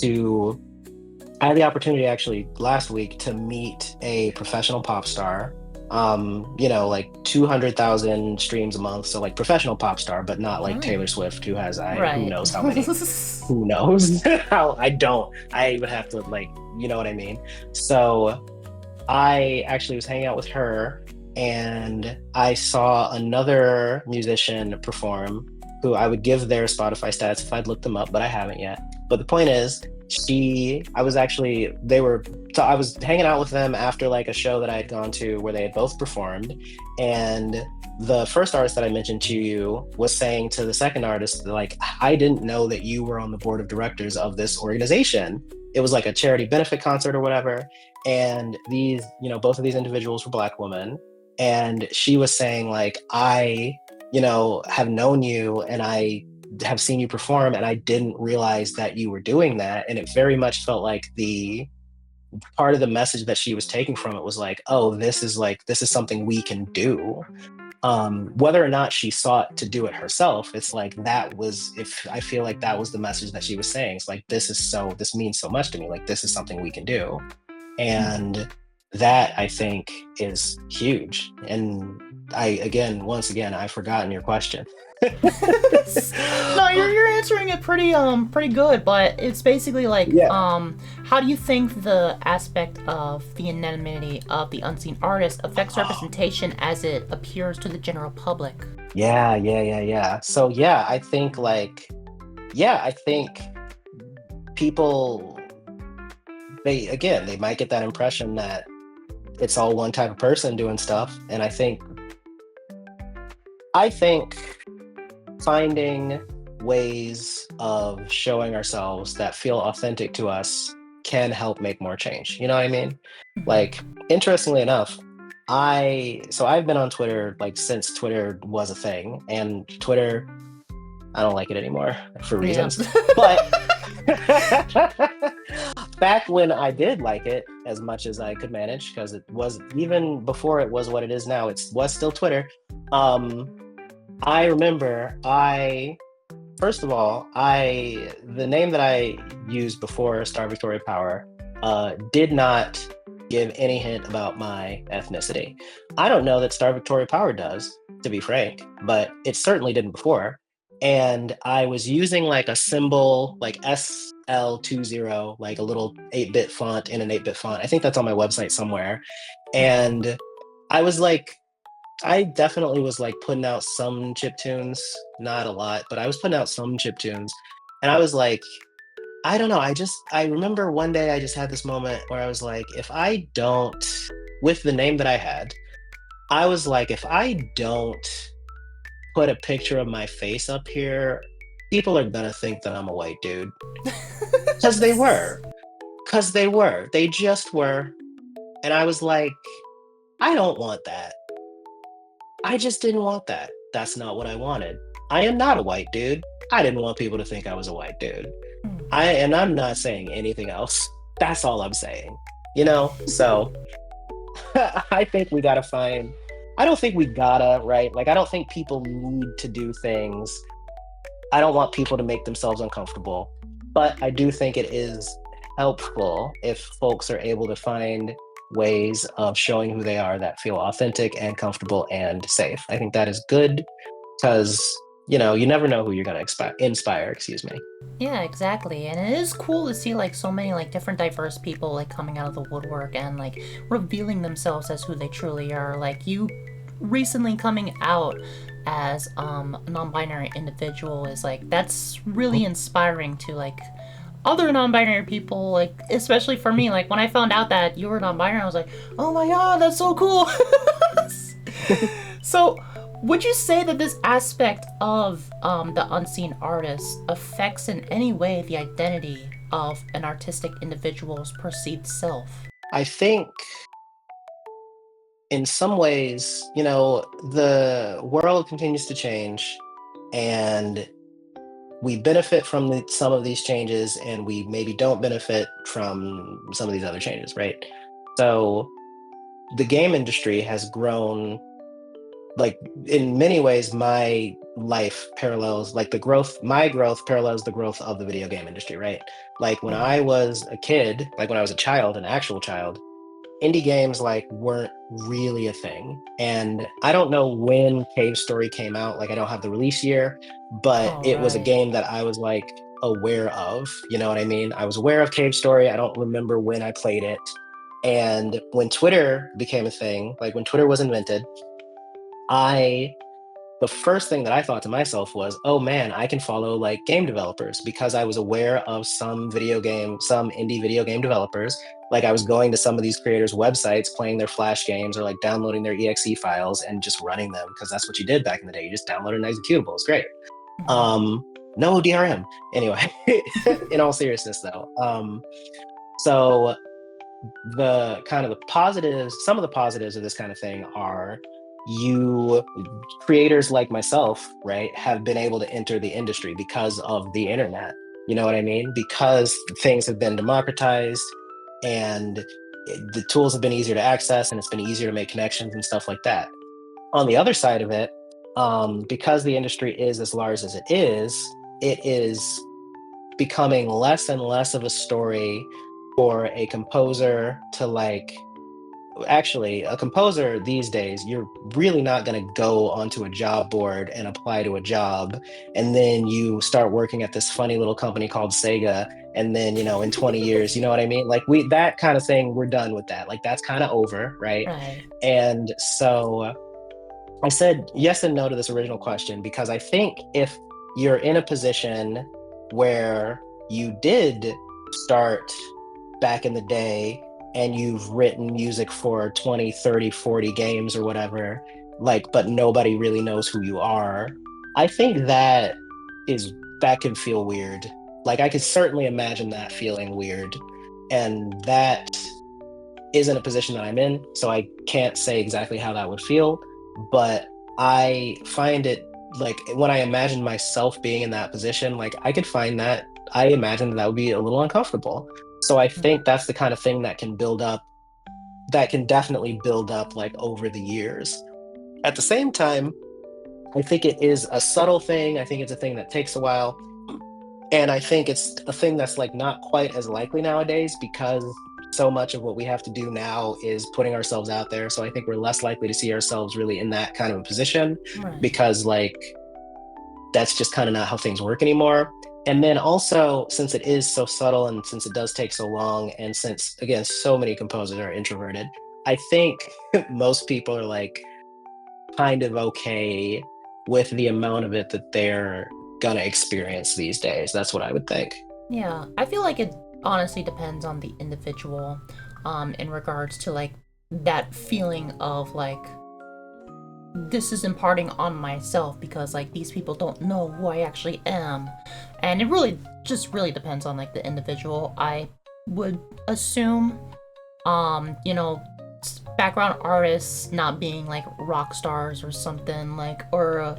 to, I had the opportunity actually last week to meet a professional pop star. Like 200,000 streams a month. So like professional pop star, but not like Taylor Nice. Swift, who has, who Right. knows how many, who knows how, I would have to like, you know what I mean? So I actually was hanging out with her and I saw another musician perform who I would give their Spotify stats if I'd looked them up, but I haven't yet. But the point is, I was actually, so I was hanging out with them after like a show that I had gone to where they had both performed. And the first artist that I mentioned to you was saying to the second artist, like, I didn't know that you were on the board of directors of this organization. It was like a charity benefit concert or whatever. And these, both of these individuals were Black women. And she was saying, like, I, have known you and I have seen you perform and I didn't realize that you were doing that. And it very much felt like the part of the message that she was taking from it was like, oh, this is something we can do. Whether or not she sought to do it herself, it's like if I feel like that was the message that she was saying. It's like, this means so much to me. Like, this is something we can do. And that I think is huge. And once again, I've forgotten your question. No, you're answering it pretty good, but it's basically like Yeah. how do you think the aspect of the anonymity of the unseen artist affects representation as it appears to the general public? Yeah. So I think people, they might get that impression that it's all one type of person doing stuff. And I think finding ways of showing ourselves that feel authentic to us can help make more change. You know what I mean? Like, interestingly enough, I've been on Twitter like since Twitter was a thing, and Twitter, I don't like it anymore for Yeah. reasons. But back when I did like it as much as I could manage, because it was, even before it was what it is now, it was still Twitter. I remember first of all, the name that I used before starvictoriapower did not give any hint about my ethnicity. I don't know that starvictoriapower does, to be frank, but it certainly didn't before. and I was using like a symbol like SL20, like a little 8-bit font in an 8-bit font. I think that's on my website somewhere. And I was like, I definitely was like putting out some chip tunes, not a lot, but I was putting out some chip tunes. And I was like, I don't know. I remember one day I just had this moment where I was like, if I don't, with the name that I had, I was like, if I don't put a picture of my face up here, people are gonna think that I'm a white dude. Because they were. Because they were. They just were. And I was like, I don't want that. I just didn't want that. That's not what I wanted. I am not a white dude. I didn't want people to think I was a white dude. And I'm not saying anything else. That's all I'm saying. You know? So I think we gotta find I don't think we gotta, right? Like I don't think people need to do things. I don't want people to make themselves uncomfortable. But I do think it is helpful if folks are able to find ways of showing who they are that feel authentic and comfortable and safe. I think that is good because, you know, you never know who you're going to inspire, excuse me. Yeah, exactly. And it is cool to see like so many like different diverse people like coming out of the woodwork and like revealing themselves as who they truly are. Like you recently coming out as a non-binary individual is like that's really inspiring to like other non-binary people, like especially for me, like when I found out that you were non-binary I was like, oh my god, that's so cool. So would you say that this aspect of the unseen artist affects in any way the identity of an artistic individual's perceived self? I think in some ways, you know, the world continues to change and we benefit from some of these changes and we maybe don't benefit from some of these other changes, right? So the game industry has grown like in many ways my life parallels like the growth my growth parallels the growth of the video game industry, right? Like when I was a kid, like when I was a child, an actual child, indie games like weren't really a thing. And I don't know when Cave Story came out, like I don't have the release year, but All it was a right. game that I was like aware of, you know what I mean? I was aware of Cave Story. I don't remember when I played it. And when Twitter became a thing, like when Twitter was invented, I the first thing that I thought to myself was, oh man, I can follow like game developers because I was aware of some indie video game developers. Like I was going to some of these creators' websites, playing their Flash games or like downloading their exe files and just running them because that's what you did back in the day. You just downloaded an executable. It's great. Um, no DRM. Anyway, in all seriousness though. So the kind of the positives, some of the positives of this kind of thing are you creators like myself, right, have been able to enter the industry because of the internet. You know what I mean? Because things have been democratized and the tools have been easier to access and it's been easier to make connections and stuff like that. On the other side of it, because the industry is as large as it is becoming less and less of a story for a composer to like actually a composer these days you're really not going to go onto a job board and apply to a job and then you start working at this funny little company called Sega and then you know in 20 years you know what I mean, like we that kind of thing, we're done with that, like that's kind of over, right? Right. And so I said yes and no to this original question because I think if you're in a position where you did start back in the day and you've written music for 20, 30, 40 games or whatever, like, but nobody really knows who you are, I think is that could feel weird. Like, I could certainly imagine that feeling weird. And that isn't a position that I'm in, so I can't say exactly how that would feel. But I find it like when I imagine myself being in that position, like I could find that I imagine that would be a little uncomfortable. So I think that's the kind of thing that can build up, that can definitely build up like over the years. At the same time, I think it is a subtle thing. I think it's a thing that takes a while. And I think it's a thing that's like not quite as likely nowadays because so much of what we have to do now is putting ourselves out there. So I think we're less likely to see ourselves really in that kind of a position Right. because like that's just kind of not how things work anymore. And then also, since it is so subtle and since it does take so long, and since, again, so many composers are introverted, I think most people are like kind of okay with the amount of it that they're gonna experience these days. That's what I would think. Yeah, I feel like it honestly depends on the individual, in regards to like that feeling of like this is imparting on myself because like these people don't know who I actually am. And it really just really depends on like the individual. I would assume you know, background artists not being like rock stars or something like, or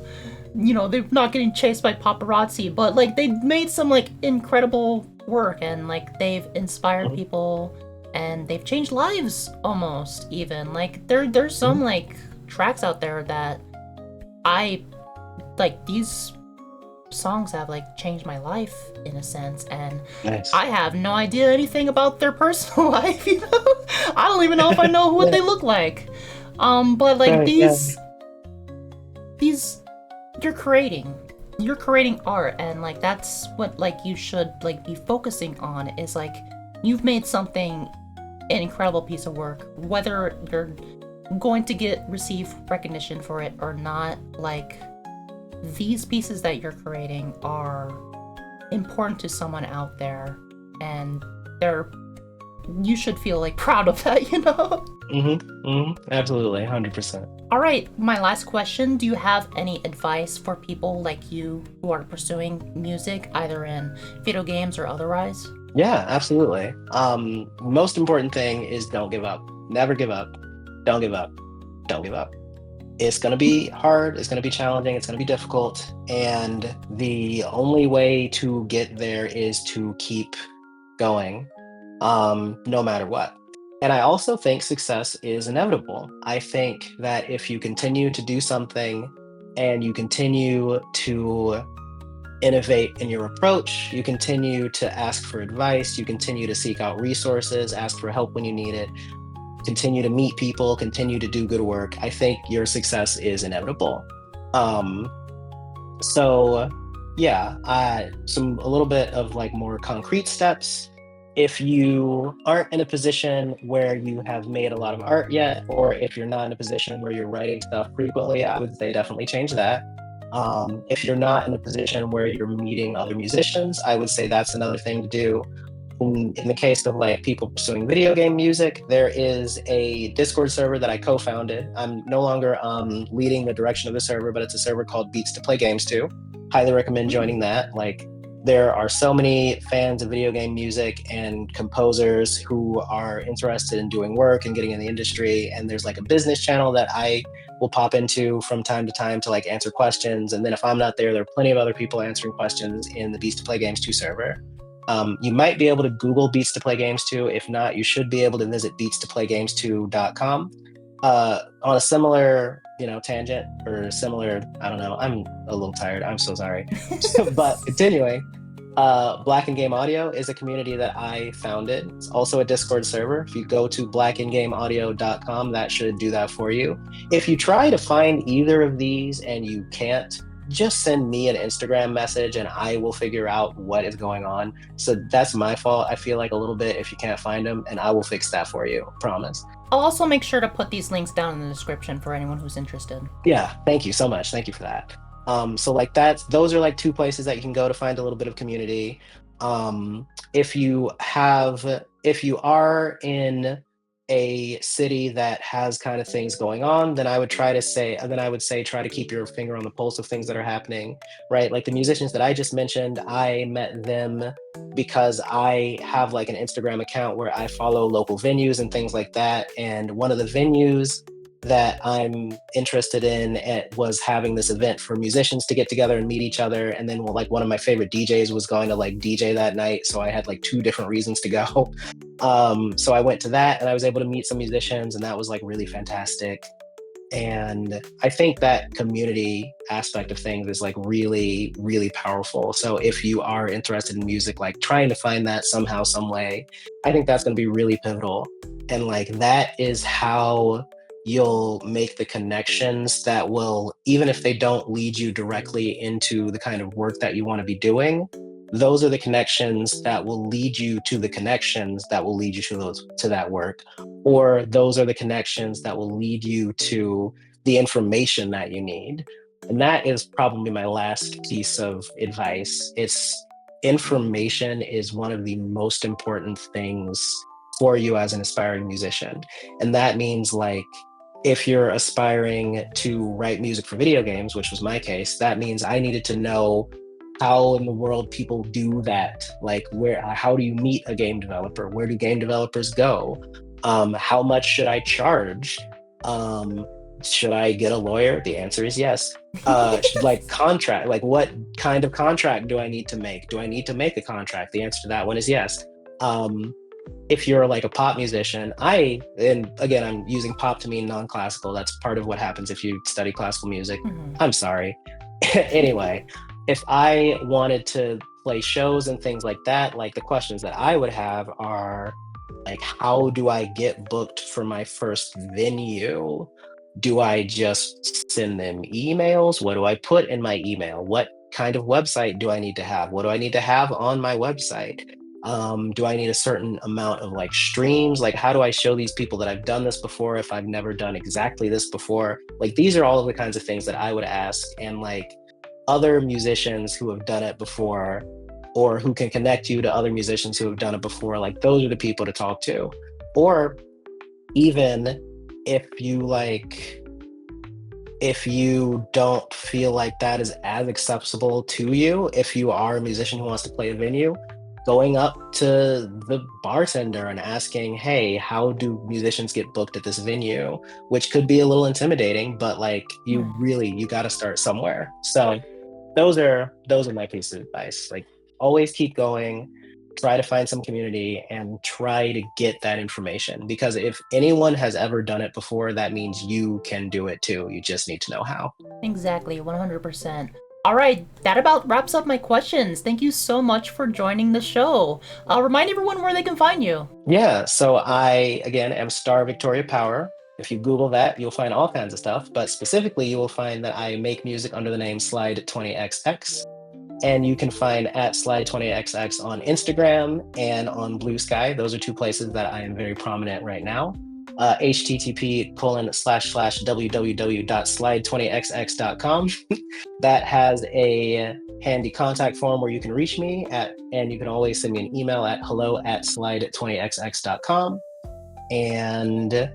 you know, they're not getting chased by paparazzi, but like they made some like incredible work and like they've inspired Mhm, people and they've changed lives almost even. Like there's some mhm. like tracks out there that I like, these songs have like changed my life in a sense, and Nice. I have no idea anything about their personal life, you know? I don't even know if I know what Yeah, they look like. But like right, yeah. these you're creating art, and like that's what like you should like be focusing on, is like you've made something, an incredible piece of work, whether you're going to get receive recognition for it or not. Like these pieces that you're creating are important to someone out there, and they're you should feel like proud of that, you know? Absolutely, 100%. All right, my last question. Do you have any advice for people like you who are pursuing music, either in video games or otherwise? Yeah, absolutely. Most important thing is don't give up. Never give up. Don't give up. Don't give up. It's going to be hard. It's going to be challenging. It's going to be difficult. And the only way to get there is to keep going, no matter what. And I also think success is inevitable. I think that if you continue to do something and you continue to innovate in your approach, you continue to ask for advice, you continue to seek out resources, ask for help when you need it, continue to meet people, continue to do good work, I think your success is inevitable. Um, so yeah, some a little bit of like more concrete steps. If you aren't in a position where you have made a lot of art yet, or if you're not in a position where you're writing stuff frequently, I would say definitely change that. If you're not in a position where you're meeting other musicians, I would say that's another thing to do. In the case of like people pursuing video game music, there is a Discord server that I co-founded. I'm no longer leading the direction of the server, but it's a server called Beats to Play Games too. Highly recommend joining that. Like, there are so many fans of video game music and composers who are interested in doing work and getting in the industry. And there's like a business channel that I will pop into from time to time to like answer questions. And then if I'm not there, there are plenty of other people answering questions in the Beats to Play Games 2 server. You might be able to Google Beats to Play Games 2. If not, you should be able to visit beatstoplaygames2.com. On a similar, tangent or similar, I don't know. I'm a little tired. I'm so sorry. But continuing, Black in Game Audio is a community that I founded. It's also a Discord server. If you go to blackandgameaudio.com, that should do that for you. If you try to find either of these and you can't, just send me an Instagram message and I will figure out what is going on. So that's my fault, I feel like, a little bit, if you can't find them, and I will fix that for you. Promise. I'll also make sure to put these links down in the description for anyone who's interested. Yeah, thank you so much. Thank you for that. So like those are like two places that you can go to find a little bit of community. Um, if you are in a city that has kind of things going on, then I would say try to keep your finger on the pulse of things that are happening, right? Like the musicians that I just mentioned, I met them because I have like an Instagram account where I follow local venues and things like that. And one of the venues that I'm interested in, it was having this event for musicians to get together and meet each other. And then like one of my favorite DJs was going to like DJ that night. So I had like two different reasons to go. So I went to that and I was able to meet some musicians, and that was like really fantastic. And I think that community aspect of things is like really, really powerful. So if you are interested in music, like trying to find that somehow, some way, I think that's going to be really pivotal. And like that is how you'll make the connections that will, even if they don't lead you directly into the kind of work that you want to be doing, those are the connections that will lead you to the connections that will lead you to that work, or those are the connections that will lead you to the information that you need. And that is probably my last piece of advice. It's information is one of the most important things for you as an aspiring musician. And that means, like, if you're aspiring to write music for video games, which was my case, that means I needed to know how in the world people do that. Like, how do you meet a game developer? Where do game developers go? How much should I charge? Should I get a lawyer? The answer is yes. Like, contract, like, what kind of contract do I need to make? Do I need to make a contract? The answer to that one is yes. If you're like a pop musician, and again, I'm using pop to mean non-classical. That's part of what happens if you study classical music. I'm sorry. Anyway, if I wanted to play shows and things like that, like, the questions that I would have are like, how do I get booked for my first venue? Do I just send them emails? What do I put in my email? What kind of website do I need to have? What do I need to have on my website? Do I need a certain amount of like streams? Like, how do I show these people that I've done this before if I've never done exactly this before? Like, these are all of the kinds of things that I would ask. And like, other musicians who have done it before, or who can connect you to other musicians who have done it before, like, those are the people to talk to. Or even if you don't feel like that is as accessible to you, if you are a musician who wants to play a venue, going up to the bartender and asking, hey, how do musicians get booked at this venue? Which could be a little intimidating, but like, you got to start somewhere. So those are my pieces of advice. Like, always keep going, try to find some community, and try to get that information, because if anyone has ever done it before, that means you can do it too. You just need to know how. Exactly, 100%. All right, that about wraps up my questions. Thank you so much for joining the show. I'll remind everyone where they can find you. Yeah, so I, again, am starvictoriapower. If you Google that, you'll find all kinds of stuff, but specifically, you will find that I make music under the name Slide20XX. And you can find at Slide20XX on Instagram and on Blue Sky. Those are two places that I am very prominent right now. http://www.slide20xx.com. That has a handy contact form where you can reach me at, and you can always send me an email at hello@slide20xx.com. And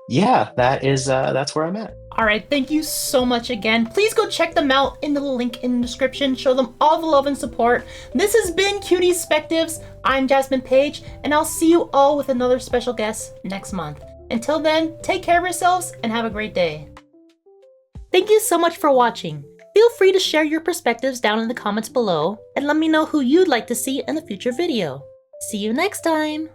yeah, that's where I'm at. All right, thank you so much again. Please go check them out in the link in the description. Show them all the love and support. This has been Cutiespectives. I'm Jasmine Page, and I'll see you all with another special guest next month. Until then, take care of yourselves and have a great day. Thank you so much for watching. Feel free to share your perspectives down in the comments below and let me know who you'd like to see in a future video. See you next time!